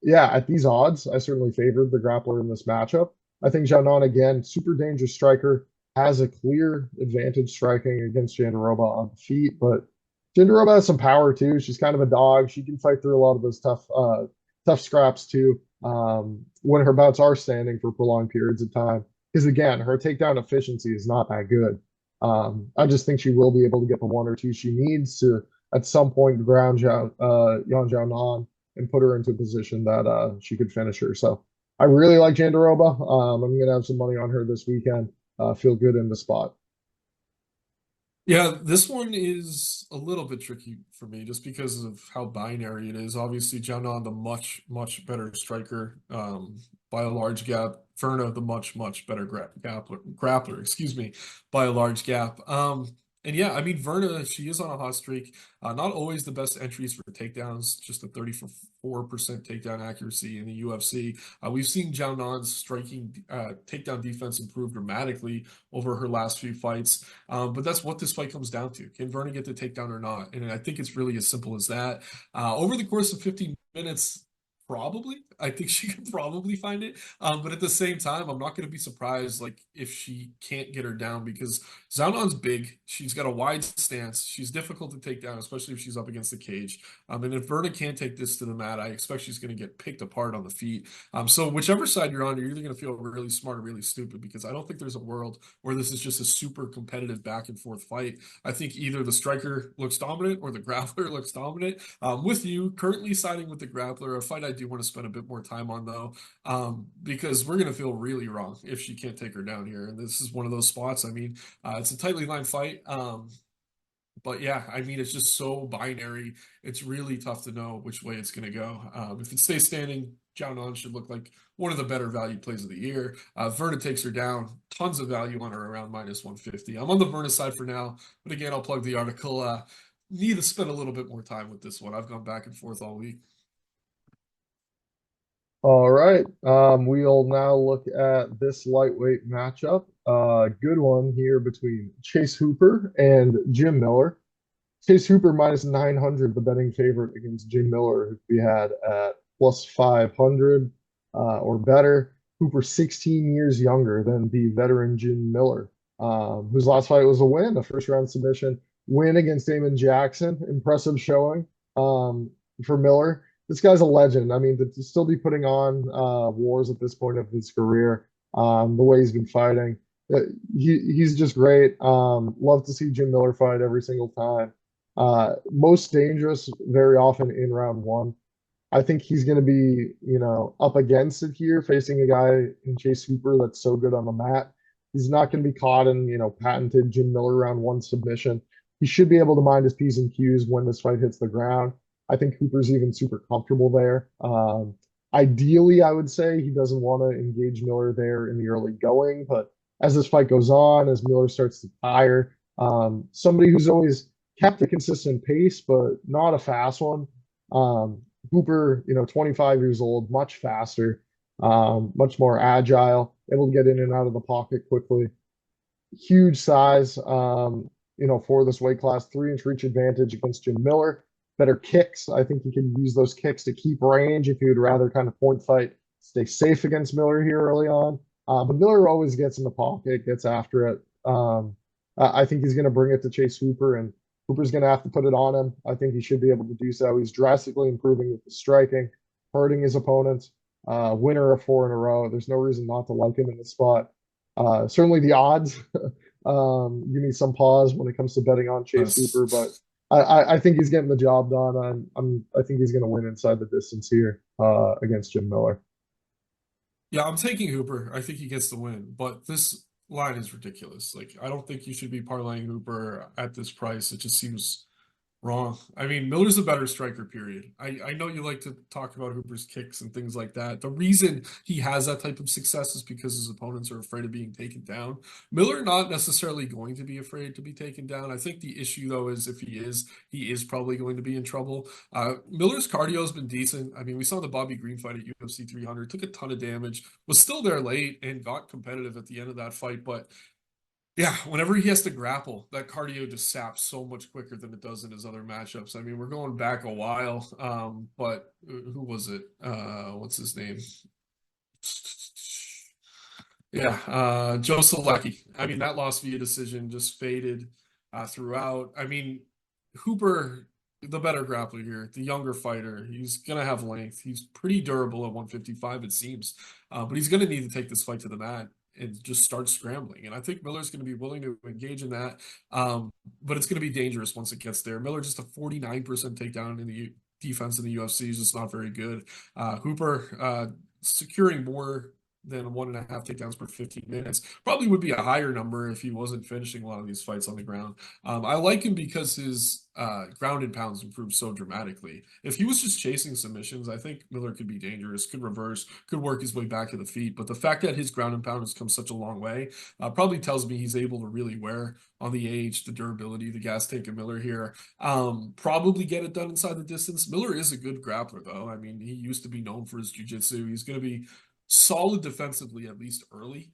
yeah, at these odds, I certainly favored the grappler in this matchup. I think Xiaonan, again, super dangerous striker, has a clear advantage striking against Jandiroba on the feet, but Jandiroba has some power too. She's kind of a dog. She can fight through a lot of those tough scraps too. When her bouts are standing for prolonged periods of time, because again, her takedown efficiency is not that good. I just think she will be able to get the one or two she needs to at some point ground Yan Xiaonan and put her into a position that she could finish her. So I really like Jandiroba. I'm gonna have some money on her this weekend. Feel good in the spot. Yeah, this one is a little bit tricky for me just because of how binary it is. Obviously, Xiaonan, the much better striker by a large gap. Verna, the much better grappler, excuse me, by a large gap. And yeah, I mean, Verna, she is on a hot streak. Not always the best entries for takedowns, just a 34% takedown accuracy in the UFC. We've seen Zhao Nan's striking takedown defense improve dramatically over her last few fights. But that's what this fight comes down to. Can Verna get the takedown or not? And I think it's really as simple as that. Over the course of 15 minutes, probably. I think she could probably find it. But at the same time, I'm not going to be surprised like if she can't get her down because Xiaonan's big. She's got a wide stance. She's difficult to take down, especially if she's up against the cage. And if Verna can't take this to the mat, I expect she's going to get picked apart on the feet. So whichever side you're on, you're either going to feel really smart or really stupid because I don't think there's a world where this is just a super competitive back and forth fight. I think either the striker looks dominant or the grappler looks dominant. With you currently siding with the grappler, a fight I do want to spend a bit more time on though, because we're going to feel really wrong if she can't take her down here. And this is one of those spots. I mean, it's a tightly lined fight. But yeah, I mean, it's just so binary. It's really tough to know which way it's going to go. If it stays standing, Xiaonan should look like one of the better value plays of the year. Verna takes her down. Tons of value on her around -150. I'm on the Verna side for now. But again, I'll plug the article. Need to spend a little bit more time with this one. I've gone back and forth all week. All right. We'll now look at this lightweight matchup. Good one here between Chase Hooper and Jim Miller. Chase Hooper -900, the betting favorite against Jim Miller, who we had at +500 or better. Hooper 16 years younger than the veteran Jim Miller, whose last fight was a win, a first round submission win against Damon Jackson. Impressive showing for Miller. This guy's a legend. I mean, to still be putting on wars at this point of his career, the way he's been fighting, he's just great. Love to see Jim Miller fight every single time. Most dangerous very often in round one. I think he's going to be, up against it here, facing a guy in Chase Hooper that's so good on the mat. He's not going to be caught in, patented Jim Miller round one submission. He should be able to mind his P's and Q's when this fight hits the ground. I think Hooper's even super comfortable there. Ideally, I would say he doesn't want to engage Miller there in the early going, but as this fight goes on, as Miller starts to tire, somebody who's always kept a consistent pace, but not a fast one. Hooper, 25 years old, much faster, much more agile, able to get in and out of the pocket quickly. Huge size, for this weight class, 3-inch reach advantage against Jim Miller. Better kicks. I think you can use those kicks to keep range if you would rather kind of point fight, stay safe against Miller here early on. But Miller always gets in the pocket, gets after it. I think he's going to bring it to Chase Hooper, and Hooper's going to have to put it on him. I think he should be able to do so. He's drastically improving with the striking, hurting his opponents. Winner of 4 in a row. There's no reason not to like him in this spot. Certainly the odds give me some pause when it comes to betting on Chase Hooper, but I think he's getting the job done. I think he's going to win inside the distance here against Jim Miller. Yeah, I'm taking Hooper. I think he gets the win, but this line is ridiculous. Like, I don't think you should be parlaying Hooper at this price. It just seems wrong. I mean, Miller's a better striker, period. I know you like to talk about Hooper's kicks and things like that. The reason he has that type of success is because his opponents are afraid of being taken down. Miller not necessarily going to be afraid to be taken down. I think the issue though is if he is probably going to be in trouble. Miller's cardio has been decent. I mean, we saw the Bobby Green fight at UFC 300, took a ton of damage, was still there late and got competitive at the end of that fight, but yeah, whenever he has to grapple, that cardio just saps so much quicker than it does in his other matchups. I mean, we're going back a while, but who was it? What's his name? Yeah, Joe Selecki. I mean, that loss via decision just faded throughout. I mean, Hooper, the better grappler here, the younger fighter, he's gonna have length. He's pretty durable at 155, it seems, but he's gonna need to take this fight to the mat and just start scrambling. And I think Miller's going to be willing to engage in that, but it's going to be dangerous once it gets there. Miller just a 49% takedown in the defense in the UFC is just not very good. Hooper securing more than 1.5 takedowns per 15 minutes. Probably would be a higher number if he wasn't finishing a lot of these fights on the ground. I like him because his ground and pounds improved so dramatically. If he was just chasing submissions, I think Miller could be dangerous, could reverse, could work his way back to the feet. But the fact that his ground and pound has come such a long way probably tells me he's able to really wear on the age, the durability, the gas tank of Miller here. Probably get it done inside the distance. Miller is a good grappler, though. I mean, he used to be known for his jiu-jitsu. He's going to be solid defensively, at least early.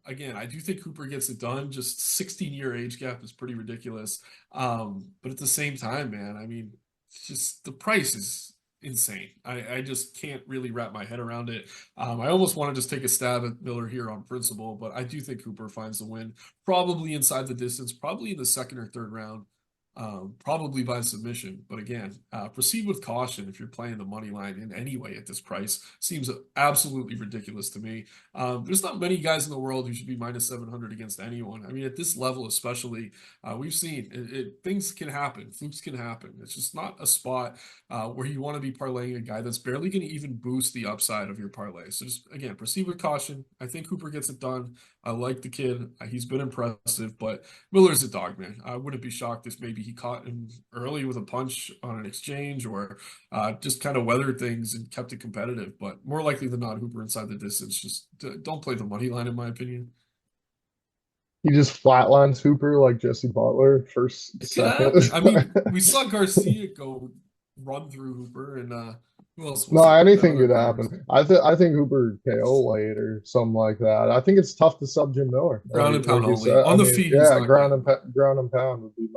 Again, I do think Hooper gets it done. Just 16-year age gap is pretty ridiculous. But at the same time, man, I mean, it's just the price is insane. I just can't really wrap my head around it. I almost want to just take a stab at Miller here on principle, but I do think Hooper finds the win, probably inside the distance, probably in the second or third round. Probably by submission. But again, proceed with caution if you're playing the money line in any way at this price. Seems absolutely ridiculous to me. There's not many guys in the world who should be minus 700 against anyone. I mean, at this level, especially, we've seen things can happen, flukes can happen. It's just not a spot where you want to be parlaying a guy that's barely going to even boost the upside of your parlay. So just again, proceed with caution. I think Hooper gets it done. I like the kid. He's been impressive, but Miller's a dog, man. I wouldn't be shocked if maybe he caught him early with a punch on an exchange or just kind of weathered things and kept it competitive. But more likely than not, Hooper inside the distance. Just don't play the money line, in my opinion. He just flatlines Hooper like Jesse Butler first, It could second. happen. I mean, we saw Garcia go run through Hooper, and who else was No, it? The anything other could guy was happen. I think Hooper KO late or something like that. I think it's tough to sub Jim Miller, ground and like pound you only. said. I On the mean, feet, he's yeah, not good. ground and pound would be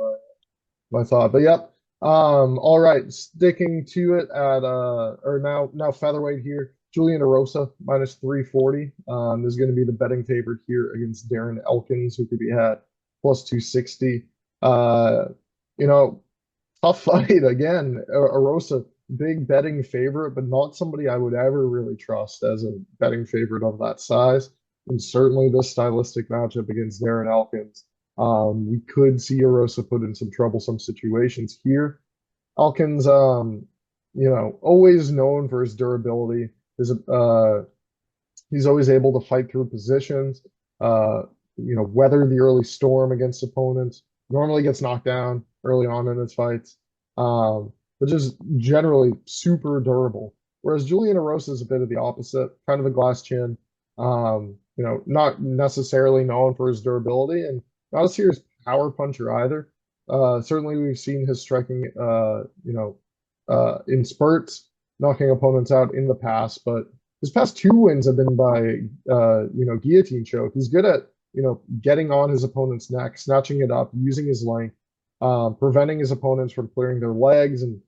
my thought. But yep. All right, sticking to it at or now featherweight here. Julian Erosa minus 340 is going to be the betting favorite here against Darren Elkins, who could be at plus 260. Uh, you know, tough fight again. Erosa, big betting favorite, but not somebody I would ever really trust as a betting favorite of that size. And certainly this stylistic matchup against Darren Elkins. We could see Erosa put in some troublesome situations here. Elkins, always known for his durability. He's always able to fight through positions, weather the early storm against opponents. Normally gets knocked down early on in his fights, but just generally super durable. Whereas Julian Erosa is a bit of the opposite, kind of a glass chin. Not necessarily known for his durability and not a serious power puncher either. Certainly, we've seen his striking, in spurts, knocking opponents out in the past. But his past two wins have been by, guillotine choke. He's good at, getting on his opponent's neck, snatching it up, using his length, preventing his opponents from clearing their legs, and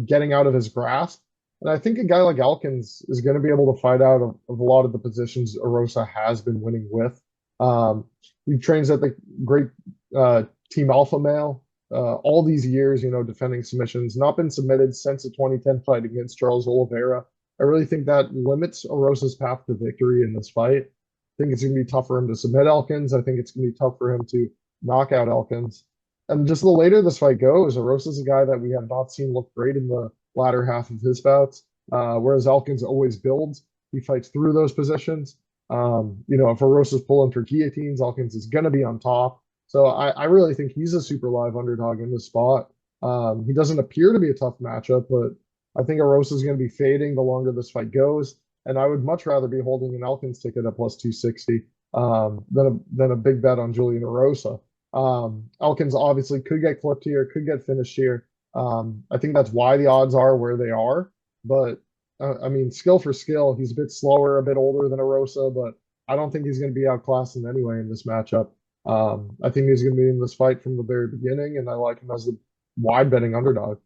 getting out of his grasp. And I think a guy like Elkins is going to be able to fight out of a lot of the positions Erosa has been winning with. He trains at the great Team Alpha Male all these years, defending submissions, not been submitted since the 2010 fight against Charles Oliveira. I really think that limits Erosa's path to victory in this fight. I think it's going to be tough for him to submit Elkins. I think it's going to be tough for him to knock out Elkins. And just the later this fight goes, Erosa's a guy that we have not seen look great in the latter half of his bouts, whereas Elkins always builds. he fights through those positions. If Erosa's pulling for guillotines, Elkins is going to be on top. So I really think he's a super live underdog in this spot. He doesn't appear to be a tough matchup, but I think Erosa is going to be fading the longer this fight goes. And I would much rather be holding an Elkins ticket at plus 260 than a big bet on Julian Erosa. Elkins obviously could get clipped here, could get finished here. I think that's why the odds are where they are. But I mean, skill for skill, he's a bit slower, a bit older than Erosa, but I don't think he's going to be outclassed in any way in this matchup. I think he's going to be in this fight from the very beginning, and I like him as the wide betting underdog.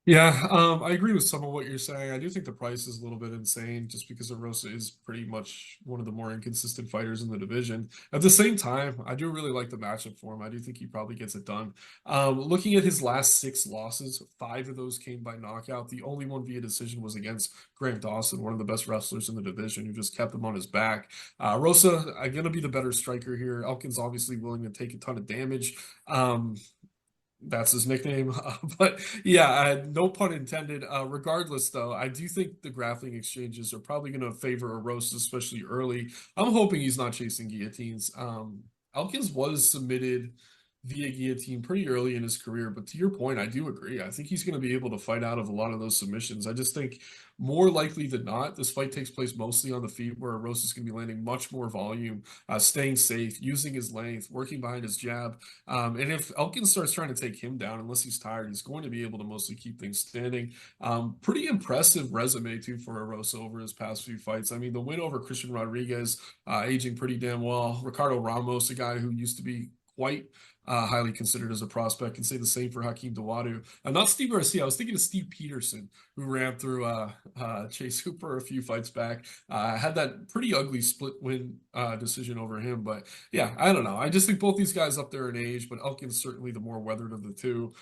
Yeah, I agree with some of what you're saying. I do think the price is a little bit insane just because Erosa is pretty much one of the more inconsistent fighters in the division. At the same time, I do really like the matchup for him. I do think he probably gets it done. Looking at his last 6 losses, 5 of those came by knockout. The only one via decision was against Grant Dawson, one of the best wrestlers in the division, who just kept him on his back. Rosa, going to be the better striker here. Elkin's obviously willing to take a ton of damage. That's his nickname. But yeah, no pun intended. Regardless, though, I do think the grappling exchanges are probably going to favor Erosa, especially early. I'm hoping he's not chasing guillotines. Elkins was submitted via guillotine pretty early in his career, but to your point, I do agree. I think he's going to be able to fight out of a lot of those submissions. I just think more likely than not, this fight takes place mostly on the feet, where Erosa is going to be landing much more volume, staying safe, using his length, working behind his jab. And if Elkins starts trying to take him down, unless he's tired, he's going to be able to mostly keep things standing. Pretty impressive resume, too, for Erosa over his past few fights. I mean, the win over Christian Rodriguez, aging pretty damn well. Ricardo Ramos, a guy who used to be quite highly considered as a prospect, can say the same for Hakeem Dawodu. Not Steve Garcia. I was thinking of Steve Peterson, who ran through Chase Hooper a few fights back. Had that pretty ugly split win decision over him. But yeah, I don't know. I just think both these guys up there in age, but Elkins certainly the more weathered of the two.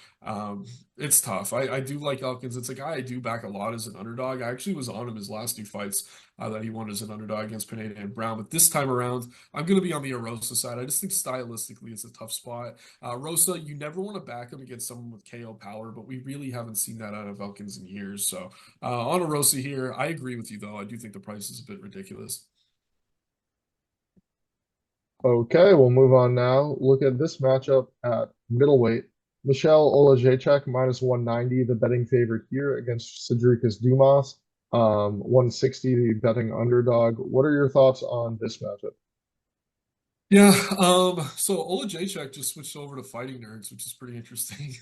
It's tough. I do like Elkins. It's a guy I do back a lot as an underdog. I actually was on him his last 2 fights that he won as an underdog against Pineda and Brown. But this time around, I'm going to be on the Erosa side. I just think stylistically it's a tough spot. Rosa, you never want to back him against someone with KO power, but we really haven't seen that out of Elkins in years. So on Erosa here, I agree with you, though. I do think the price is a bit ridiculous. Okay, we'll move on now. Look at this matchup at middleweight. Michał Oleksiejczuk minus 190, the betting favorite here against Sedriques Dumas. 160, the betting underdog. What are your thoughts on this matchup? Yeah, so Oleksiejczuk just switched over to Fighting Nerds, which is pretty interesting.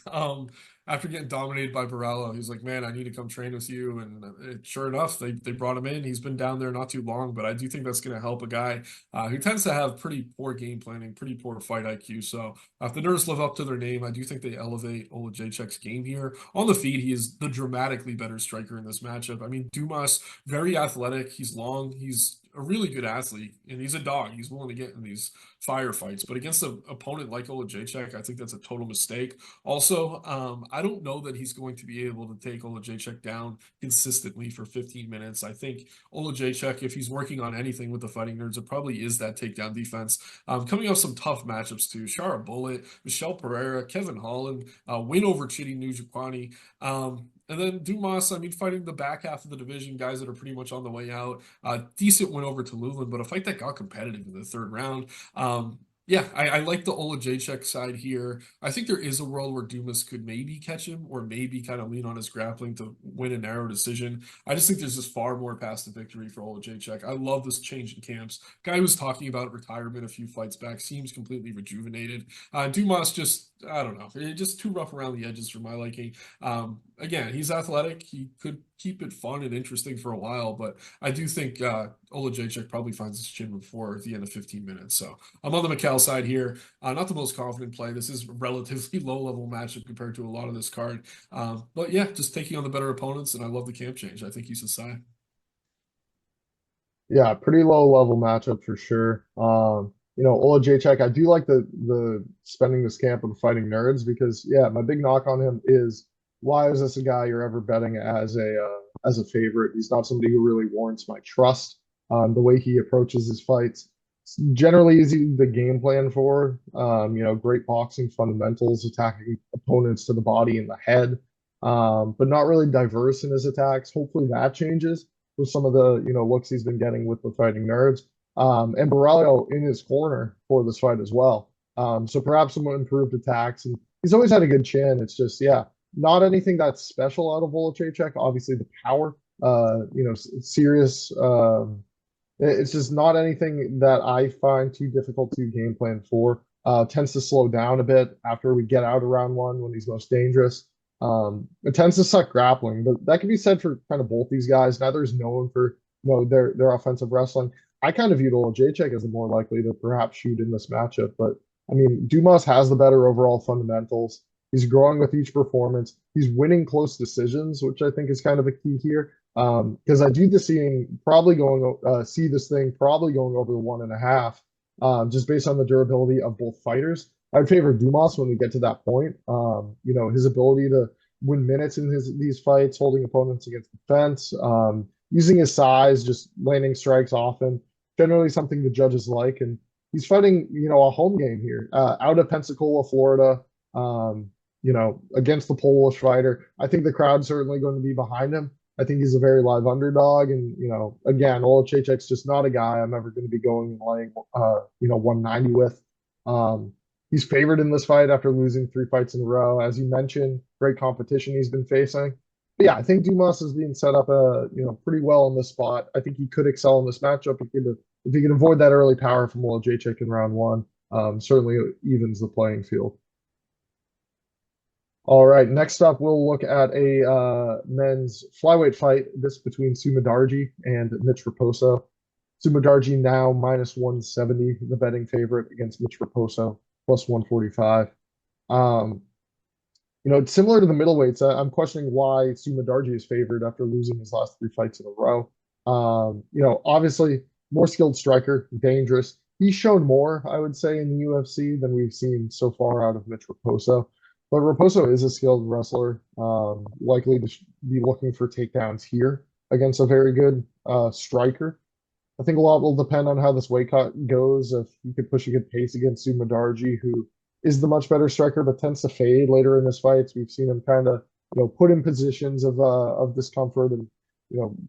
After getting dominated by Barello, he's like, man, I need to come train with you. And sure enough, they brought him in. He's been down there not too long, but I do think that's going to help a guy who tends to have pretty poor game planning, pretty poor fight IQ. So if the Nerds live up to their name, I do think they elevate Oleksiejczuk's game here. On the feet, he is the dramatically better striker in this matchup. I mean, Dumas, very athletic. He's long. He's a really good athlete, and he's a dog. He's willing to get in these firefights. But against an opponent like Oleksiejczuk, I think that's a total mistake. Also, I don't know that he's going to be able to take Oleksiejczuk down consistently for 15 minutes. I think Oleksiejczuk, if he's working on anything with the Fighting Nerds, it probably is that takedown defense. Coming off some tough matchups too. Shara Bullet, Michelle Pereira, Kevin Holland, win over Chidi Njokuani. And then Dumas, I mean, fighting the back half of the division, guys that are pretty much on the way out. Decent win over to Lublin, but a fight that got competitive in the third round. Yeah, I like the Oleksiejczuk side here. I think there is a world where Dumas could maybe catch him or maybe kind of lean on his grappling to win a narrow decision. I just think there's just far more past the victory for Oleksiejczuk. I love this change in camps. Guy who was talking about retirement a few fights back seems completely rejuvenated. Dumas just, I don't know, just too rough around the edges for my liking. Again, he's athletic. He could keep it fun and interesting for a while, but I do think Oleksiejczuk probably finds his chin before the end of 15 minutes. So I'm on the Michał side here. Not the most confident play. This is a relatively low-level matchup compared to a lot of this card. But yeah, just taking on the better opponents, and I love the camp change. I think he's a side. Yeah, pretty low level matchup for sure. Oleksiejczuk, I do like the spending this camp with the Fighting Nerds because yeah, my big knock on him is why is this a guy you're ever betting as a favorite? He's not somebody who really warrants my trust. The way he approaches his fights, it's generally easy the game plan for. Great boxing fundamentals, attacking opponents to the body and the head, but not really diverse in his attacks. Hopefully that changes. with some of the, looks he's been getting with the fighting nerds. And Borrello in his corner for this fight as well. So perhaps some improved attacks, and he's always had a good chin. It's just, yeah, not anything that's special out of Oleksiejczuk. Obviously, the power, serious. It's just not anything that I find too difficult to game plan for. Tends to slow down a bit after we get out of round one when he's most dangerous. It tends to suck grappling, but that can be said for kind of both these guys. Neither is known for their offensive wrestling. I kind of viewed Oleksiejczuk as the more likely to perhaps shoot in this matchup, but I mean, Dumas has the better overall fundamentals. He's growing with each performance. He's winning close decisions, which I think is kind of a key here. Because I do see this thing probably going over the 1.5, just based on the durability of both fighters. I'd favor Dumas when we get to that point. His ability to win minutes in these fights, holding opponents against the fence, using his size, just landing strikes often, generally something the judges like. And he's fighting, a home game here, out of Pensacola, Florida, against the Polish fighter. I think the crowd's certainly going to be behind him. I think he's a very live underdog. And, again, Oleksiejczuk's just not a guy I'm ever going to be going and laying, 190 with. He's favored in this fight after losing 3 fights in a row. As you mentioned, great competition he's been facing. But yeah, I think Dumas is being set up, pretty well in this spot. I think he could excel in this matchup if he can avoid that early power from Oleksiejczuk in round one. Certainly evens the playing field. All right, next up, we'll look at a men's flyweight fight, this between Sumudaerji and Mitch Raposo. Sumudaerji now minus 170, the betting favorite against Mitch Raposo, plus 145. It's similar to the middleweights. I'm questioning why Sumudaerji is favored after losing his last 3 fights in a row. Obviously, more skilled striker, dangerous. He's shown more, I would say, in the UFC than we've seen so far out of Mitch Raposo. But Raposo is a skilled wrestler, likely to be looking for takedowns here against a very good striker. I think a lot will depend on how this weight cut goes. If he could push a good pace against Sumudaerji, who is the much better striker, but tends to fade later in his fights. We've seen him kind of, put in positions of discomfort and,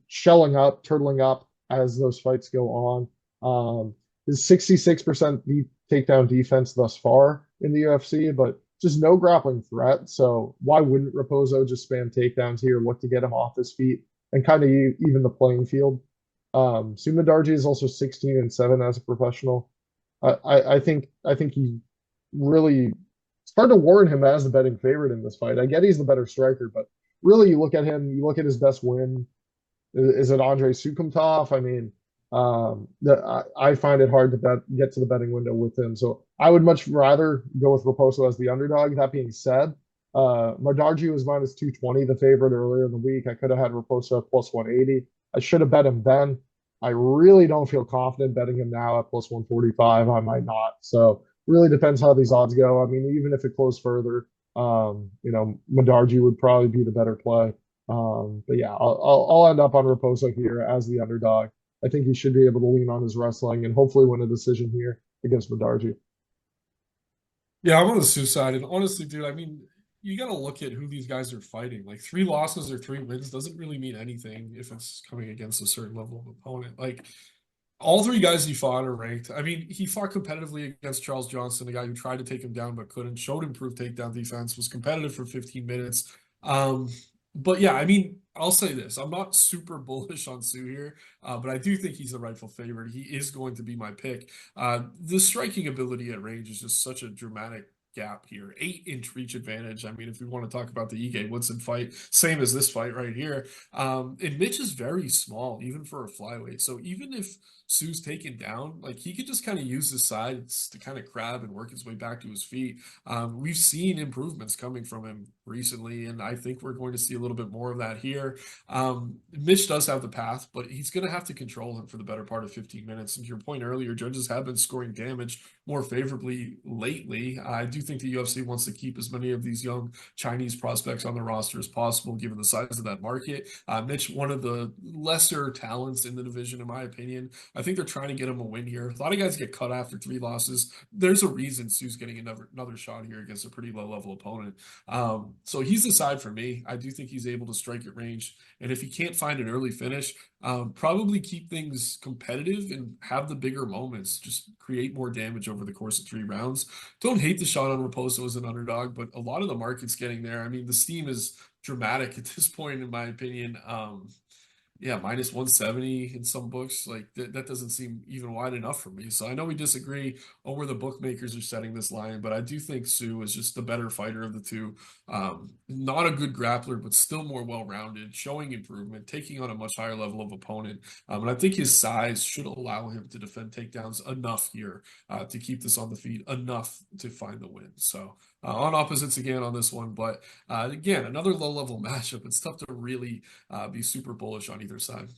shelling up, turtling up as those fights go on. His 66% takedown defense thus far in the UFC, but just no grappling threat. So why wouldn't Raposo just spam takedowns here, look to get him off his feet, and kind of even the playing field? Sumudaerji is also 16-7 as a professional. I think he really, it's hard to warn him as the betting favorite in this fight. I get he's the better striker, but really you look at him, you look at his best win. Is it Andrei Sukumtov? I mean, I find it hard to get to the betting window with him. So I would much rather go with Raposo as the underdog. That being said, Mardarji was minus 220, the favorite earlier in the week. I could have had Raposo at plus 180. I should have bet him then. I really don't feel confident betting him now at plus 145. I might not. So really depends how these odds go. I mean, even if it closed further, Mardarji would probably be the better play. But yeah, I'll end up on Raposo here as the underdog. I think he should be able to lean on his wrestling and hopefully win a decision here against Mardarji. Yeah, I'm on the Sioux side. And honestly, dude, I mean, you got to look at who these guys are fighting. Like 3 losses or 3 wins doesn't really mean anything if it's coming against a certain level of opponent. Like all 3 guys he fought are ranked. I mean, he fought competitively against Charles Johnson, a guy who tried to take him down but couldn't, showed improved takedown defense, was competitive for 15 minutes. But yeah, I mean, I'll say this. I'm not super bullish on Sue here, but I do think he's the rightful favorite. He is going to be my pick. The striking ability at range is just such a dramatic gap here. 8-inch reach advantage. I mean, if we want to talk about the Ige Woodson fight, same as this fight right here. And Mitch is very small, even for a flyweight. So even if Sue's taken down, like he could just kind of use his sides to kind of crab and work his way back to his feet. We've seen improvements coming from him recently, and I think we're going to see a little bit more of that here. Mitch does have the path, but he's going to have to control him for the better part of 15 minutes. And to your point earlier, judges have been scoring damage more favorably lately. I do think the UFC wants to keep as many of these young Chinese prospects on the roster as possible, given the size of that market. Mitch, one of the lesser talents in the division, in my opinion. I think they're trying to get him a win here. A lot of guys get cut after 3 losses. There's a reason Sue's getting another shot here against a pretty low-level opponent. So he's the side for me. I do think he's able to strike at range. And if he can't find an early finish, probably keep things competitive and have the bigger moments, just create more damage over the course of 3 rounds. Don't hate the shot on Raposo as an underdog, but a lot of the market's getting there. I mean, the steam is dramatic at this point, in my opinion. Yeah, minus 170 in some books. Like that doesn't seem even wide enough for me. So I know we disagree on where the bookmakers are setting this line, but I do think Sue is just the better fighter of the two. Not a good grappler, but still more well-rounded, showing improvement, taking on a much higher level of opponent. And I think his size should allow him to defend takedowns enough here to keep this on the feet, enough to find the win. So on opposites again on this one, but again, another low-level matchup. It's tough to really be super bullish on either side.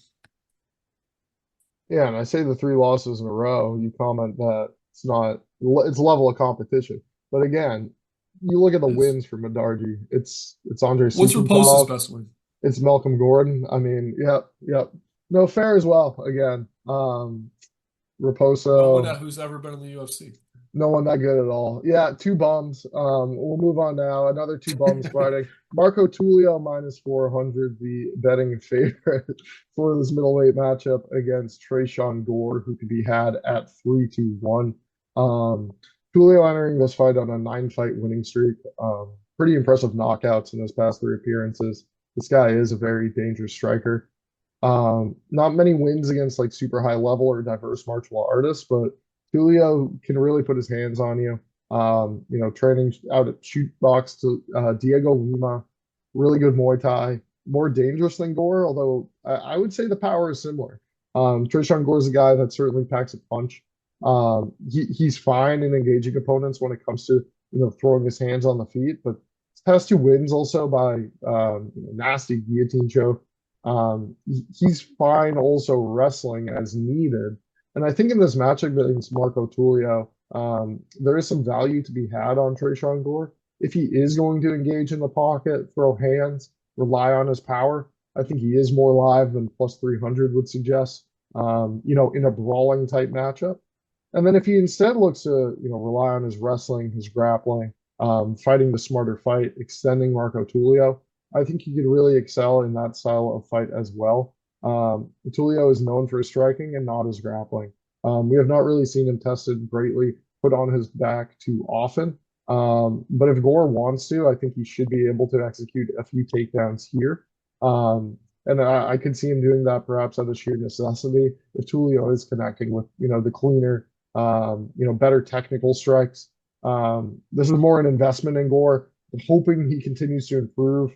Yeah, and I say the 3 losses in a row. You comment that it's level of competition. But again, you look at the Yes. wins for Medardi. It's Andre What's Raposo's Supentov. best win? It's Malcolm Gordon. I mean, yep, yep. No, fair as well. Again, No one Raposo. who's ever been in the UFC. No one that good at all. Yeah, 2 bums. We'll move on now. Another 2 bums fighting. Marco Tulio minus 400, the betting favorite for this middleweight matchup against Tresean Gore, who could be had at 3-1. Tulio entering this fight on a 9-fight winning streak. Pretty impressive knockouts in his past 3 appearances. This guy is a very dangerous striker. Not many wins against like super high level or diverse martial artists, but Julio can really put his hands on you. Training out at shoot box to Diego Lima, really good Muay Thai, more dangerous than Gore, although I would say the power is similar. Tresean Gore is a guy that certainly packs a punch. He's fine in engaging opponents when it comes to throwing his hands on the feet, but his past 2 wins also by nasty guillotine choke. He's fine also wrestling as needed. And I think in this matchup against Marco Tulio, there is some value to be had on Tresean Gore. If he is going to engage in the pocket, throw hands, rely on his power, I think he is more live than plus 300 would suggest, in a brawling type matchup. And then if he instead looks to, rely on his wrestling, his grappling, fighting the smarter fight, extending Marco Tulio, I think he could really excel in that style of fight as well. Tulio is known for his striking and not his grappling. We have not really seen him tested greatly, put on his back too often. But if Gore wants to, I think he should be able to execute a few takedowns here. And I could see him doing that perhaps out of sheer necessity if Tulio is connecting with, the cleaner, better technical strikes. This is more an investment in Gore. I'm hoping he continues to improve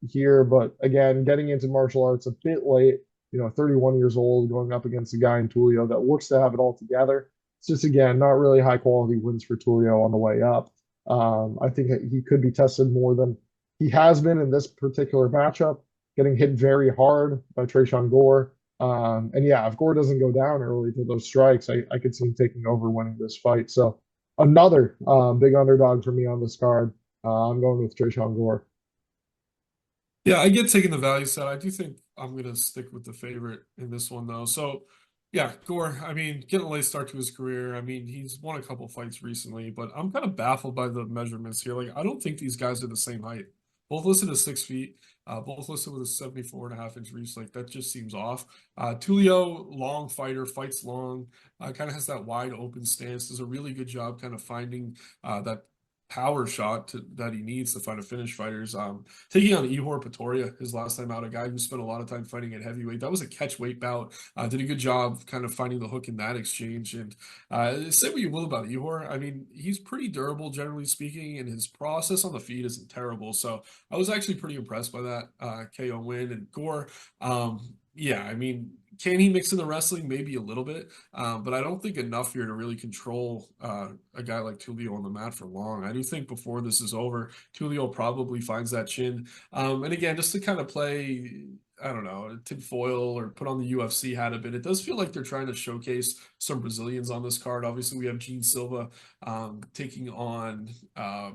here, but again, getting into martial arts a bit late, 31 years old, going up against a guy in Tulio that looks to have it all together. It's just, again, not really high quality wins for Tulio on the way up. I think he could be tested more than he has been in this particular matchup, getting hit very hard by Tresean Gore. And yeah, if Gore doesn't go down early to those strikes, I could see him taking over winning this fight. So another big underdog for me on this card. I'm going with Tresean Gore. Yeah, I get taking the value side. I do think I'm going to stick with the favorite in this one, though. So, yeah, Gore, I mean, getting a late start to his career. I mean, he's won a couple fights recently, but I'm kind of baffled by the measurements here. Like, I don't think these guys are the same height. Both listed as 6 feet, both listed with a 74.5-inch reach. Like, that just seems off. Tulio, long fighter, fights long, kind of has that wide open stance. Does a really good job kind of finding that power shot that he needs to find a finish fighters. Taking on Ihor Pretoria his last time out, a guy who spent a lot of time fighting at heavyweight. That was a catch weight bout. Did a good job kind of finding the hook in that exchange. And say what you will about Ihor. I mean, he's pretty durable, generally speaking, and his process on the feet isn't terrible. So I was actually pretty impressed by that KO win. And Gore, yeah, I mean, can he mix in the wrestling? Maybe a little bit, but I don't think enough here to really control a guy like Tulio on the mat for long. I do think before this is over, Tulio probably finds that chin. And again, just to kind of play I don't know, tip foil or put on the UFC hat a bit. It does feel like they're trying to showcase some Brazilians on this card. Obviously, we have Gene Silva taking on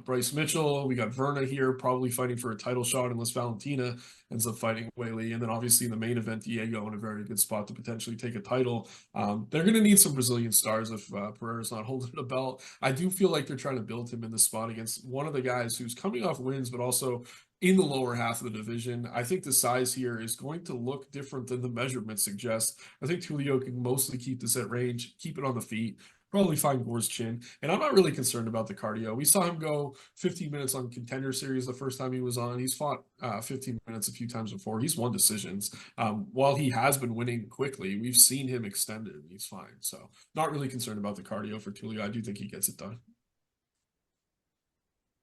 Bryce Mitchell. We got Verna here, probably fighting for a title shot unless Valentina ends up fighting Weili. And then obviously in the main event, Diego in a very good spot to potentially take a title. They're going to need some Brazilian stars if Pereira's not holding a belt. I do feel like they're trying to build him in the spot against one of the guys who's coming off wins, but also in the lower half of the division. I think the size here is going to look different than the measurements suggest. I think Julio can mostly keep this at range, keep it on the feet, probably find Gore's chin. And I'm not really concerned about the cardio. We saw him go 15 minutes on Contender Series the first time he was on. He's fought 15 minutes a few times before. He's won decisions. While he has been winning quickly, we've seen him extend it, and he's fine. So not really concerned about the cardio for Julio. I do think he gets it done.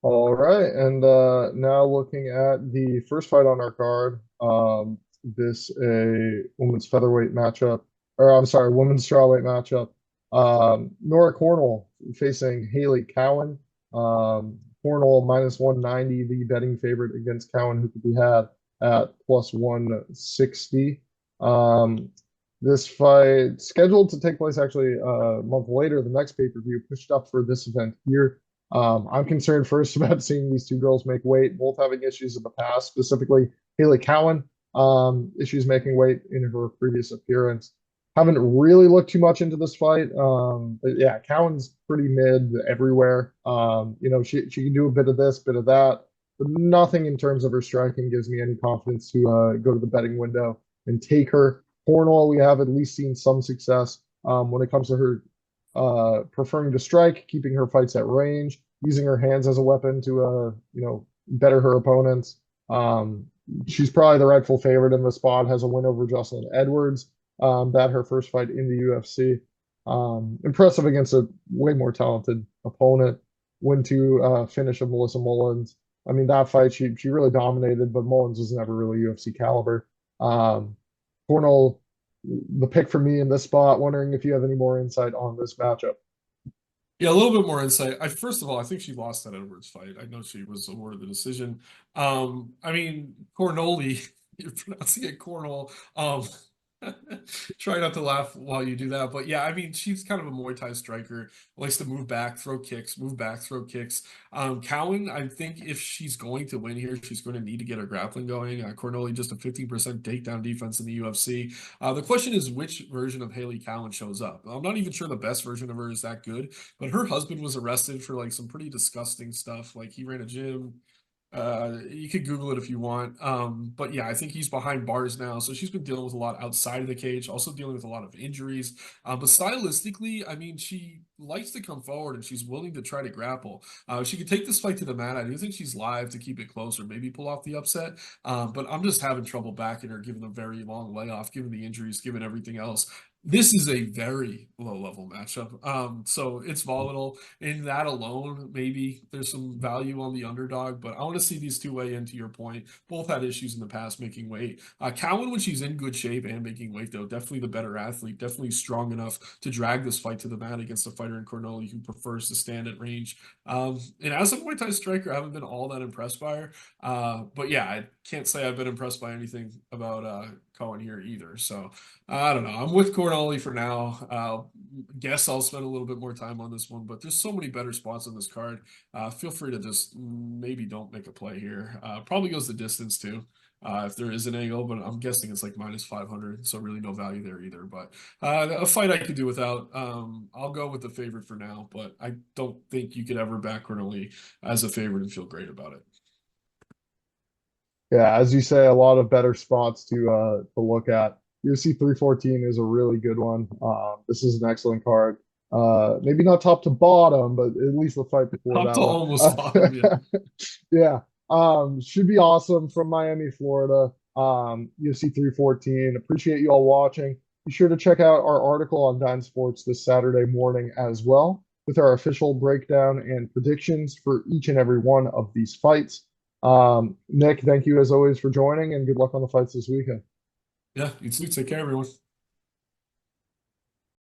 All right, and now looking at the first fight on our card, this a women's featherweight matchup, or I'm sorry, women's strawweight matchup. Nora Cornwell facing Haley Cowan. Cornwell minus 190, the betting favorite against Cowan, who could be had at plus 160. This fight scheduled to take place actually a month later, the next pay-per-view, pushed up for this event here. I'm concerned first about seeing these two girls make weight, both having issues in the past, specifically Haley Cowan, issues making weight in her previous appearance. Haven't really looked too much into this fight. But yeah, Cowan's pretty mid everywhere. She can do a bit of this, bit of that, but nothing in terms of her striking gives me any confidence to go to the betting window and take her. Cornwell, we have at least seen some success when it comes to her preferring to strike, keeping her fights at range, using her hands as a weapon to better her opponents. She's probably the rightful favorite in the spot, has a win over Jocelyn Edwards, that her first fight in the UFC. Impressive against a way more talented opponent. Win to finish of Melissa Mullins. I mean, that fight, she really dominated, but Mullins was never really UFC caliber. Cornell, the pick for me in this spot. Wondering if you have any more insight on this matchup. Yeah, a little bit more insight. First of all, I think she lost that Edwards fight. I know she was awarded the decision. I mean, Cornoli, you're pronouncing it Cornwall. Try not to laugh while you do that. But yeah, I mean, she's kind of a Muay Thai striker, likes to move back, throw kicks, move back, throw kicks. Cowan, I think if she's going to win here, she's going to need to get her grappling going. Cornoli just a 15% takedown defense in the UFC. The question is which version of Haley Cowan shows up. I'm not even sure the best version of her is that good, but her husband was arrested for like some pretty disgusting stuff. Like he ran a gym. You could Google it if you want. But yeah, I think he's behind bars now. So she's been dealing with a lot outside of the cage, also dealing with a lot of injuries. But stylistically, I mean, she likes to come forward and she's willing to try to grapple. She could take this fight to the mat. I do think she's live to keep it close or maybe pull off the upset. But I'm just having trouble backing her given the very long layoff, given the injuries, given everything else. This is a very low level matchup. So it's volatile. In that alone, maybe there's some value on the underdog, but I want to see these two weigh in, to your point. Both had issues in the past making weight. Cowan, when she's in good shape and making weight, though, definitely the better athlete, definitely strong enough to drag this fight to the mat against a fighter in Cornoli who prefers to stand at range. And as a Muay Thai striker, I haven't been all that impressed by her. But yeah, I can't say I've been impressed by anything about Cohen here either. So I don't know. I'm with Cornoli for now. Guess I'll spend a little bit more time on this one, but there's so many better spots on this card. Feel free to just maybe don't make a play here. Probably goes the distance too. If there is an angle, but I'm guessing it's like minus 500, so really no value there either. But a fight I could do without. I'll go with the favorite for now, but I don't think you could ever back Cornoli as a favorite and feel great about it. Yeah, as you say, a lot of better spots to look at. UFC 314 is a really good one. This is an excellent card. Maybe not top to bottom, but at least the fight before Top that to one. almost bottom, yeah. Yeah. Should be awesome from Miami, Florida. UFC 314. Appreciate you all watching. Be sure to check out our article on Dine Sports this Saturday morning as well, with our official breakdown and predictions for each and every one of these fights. Nick, thank you as always for joining, and good luck on the fights this weekend. Yeah, you too. Take care, everyone.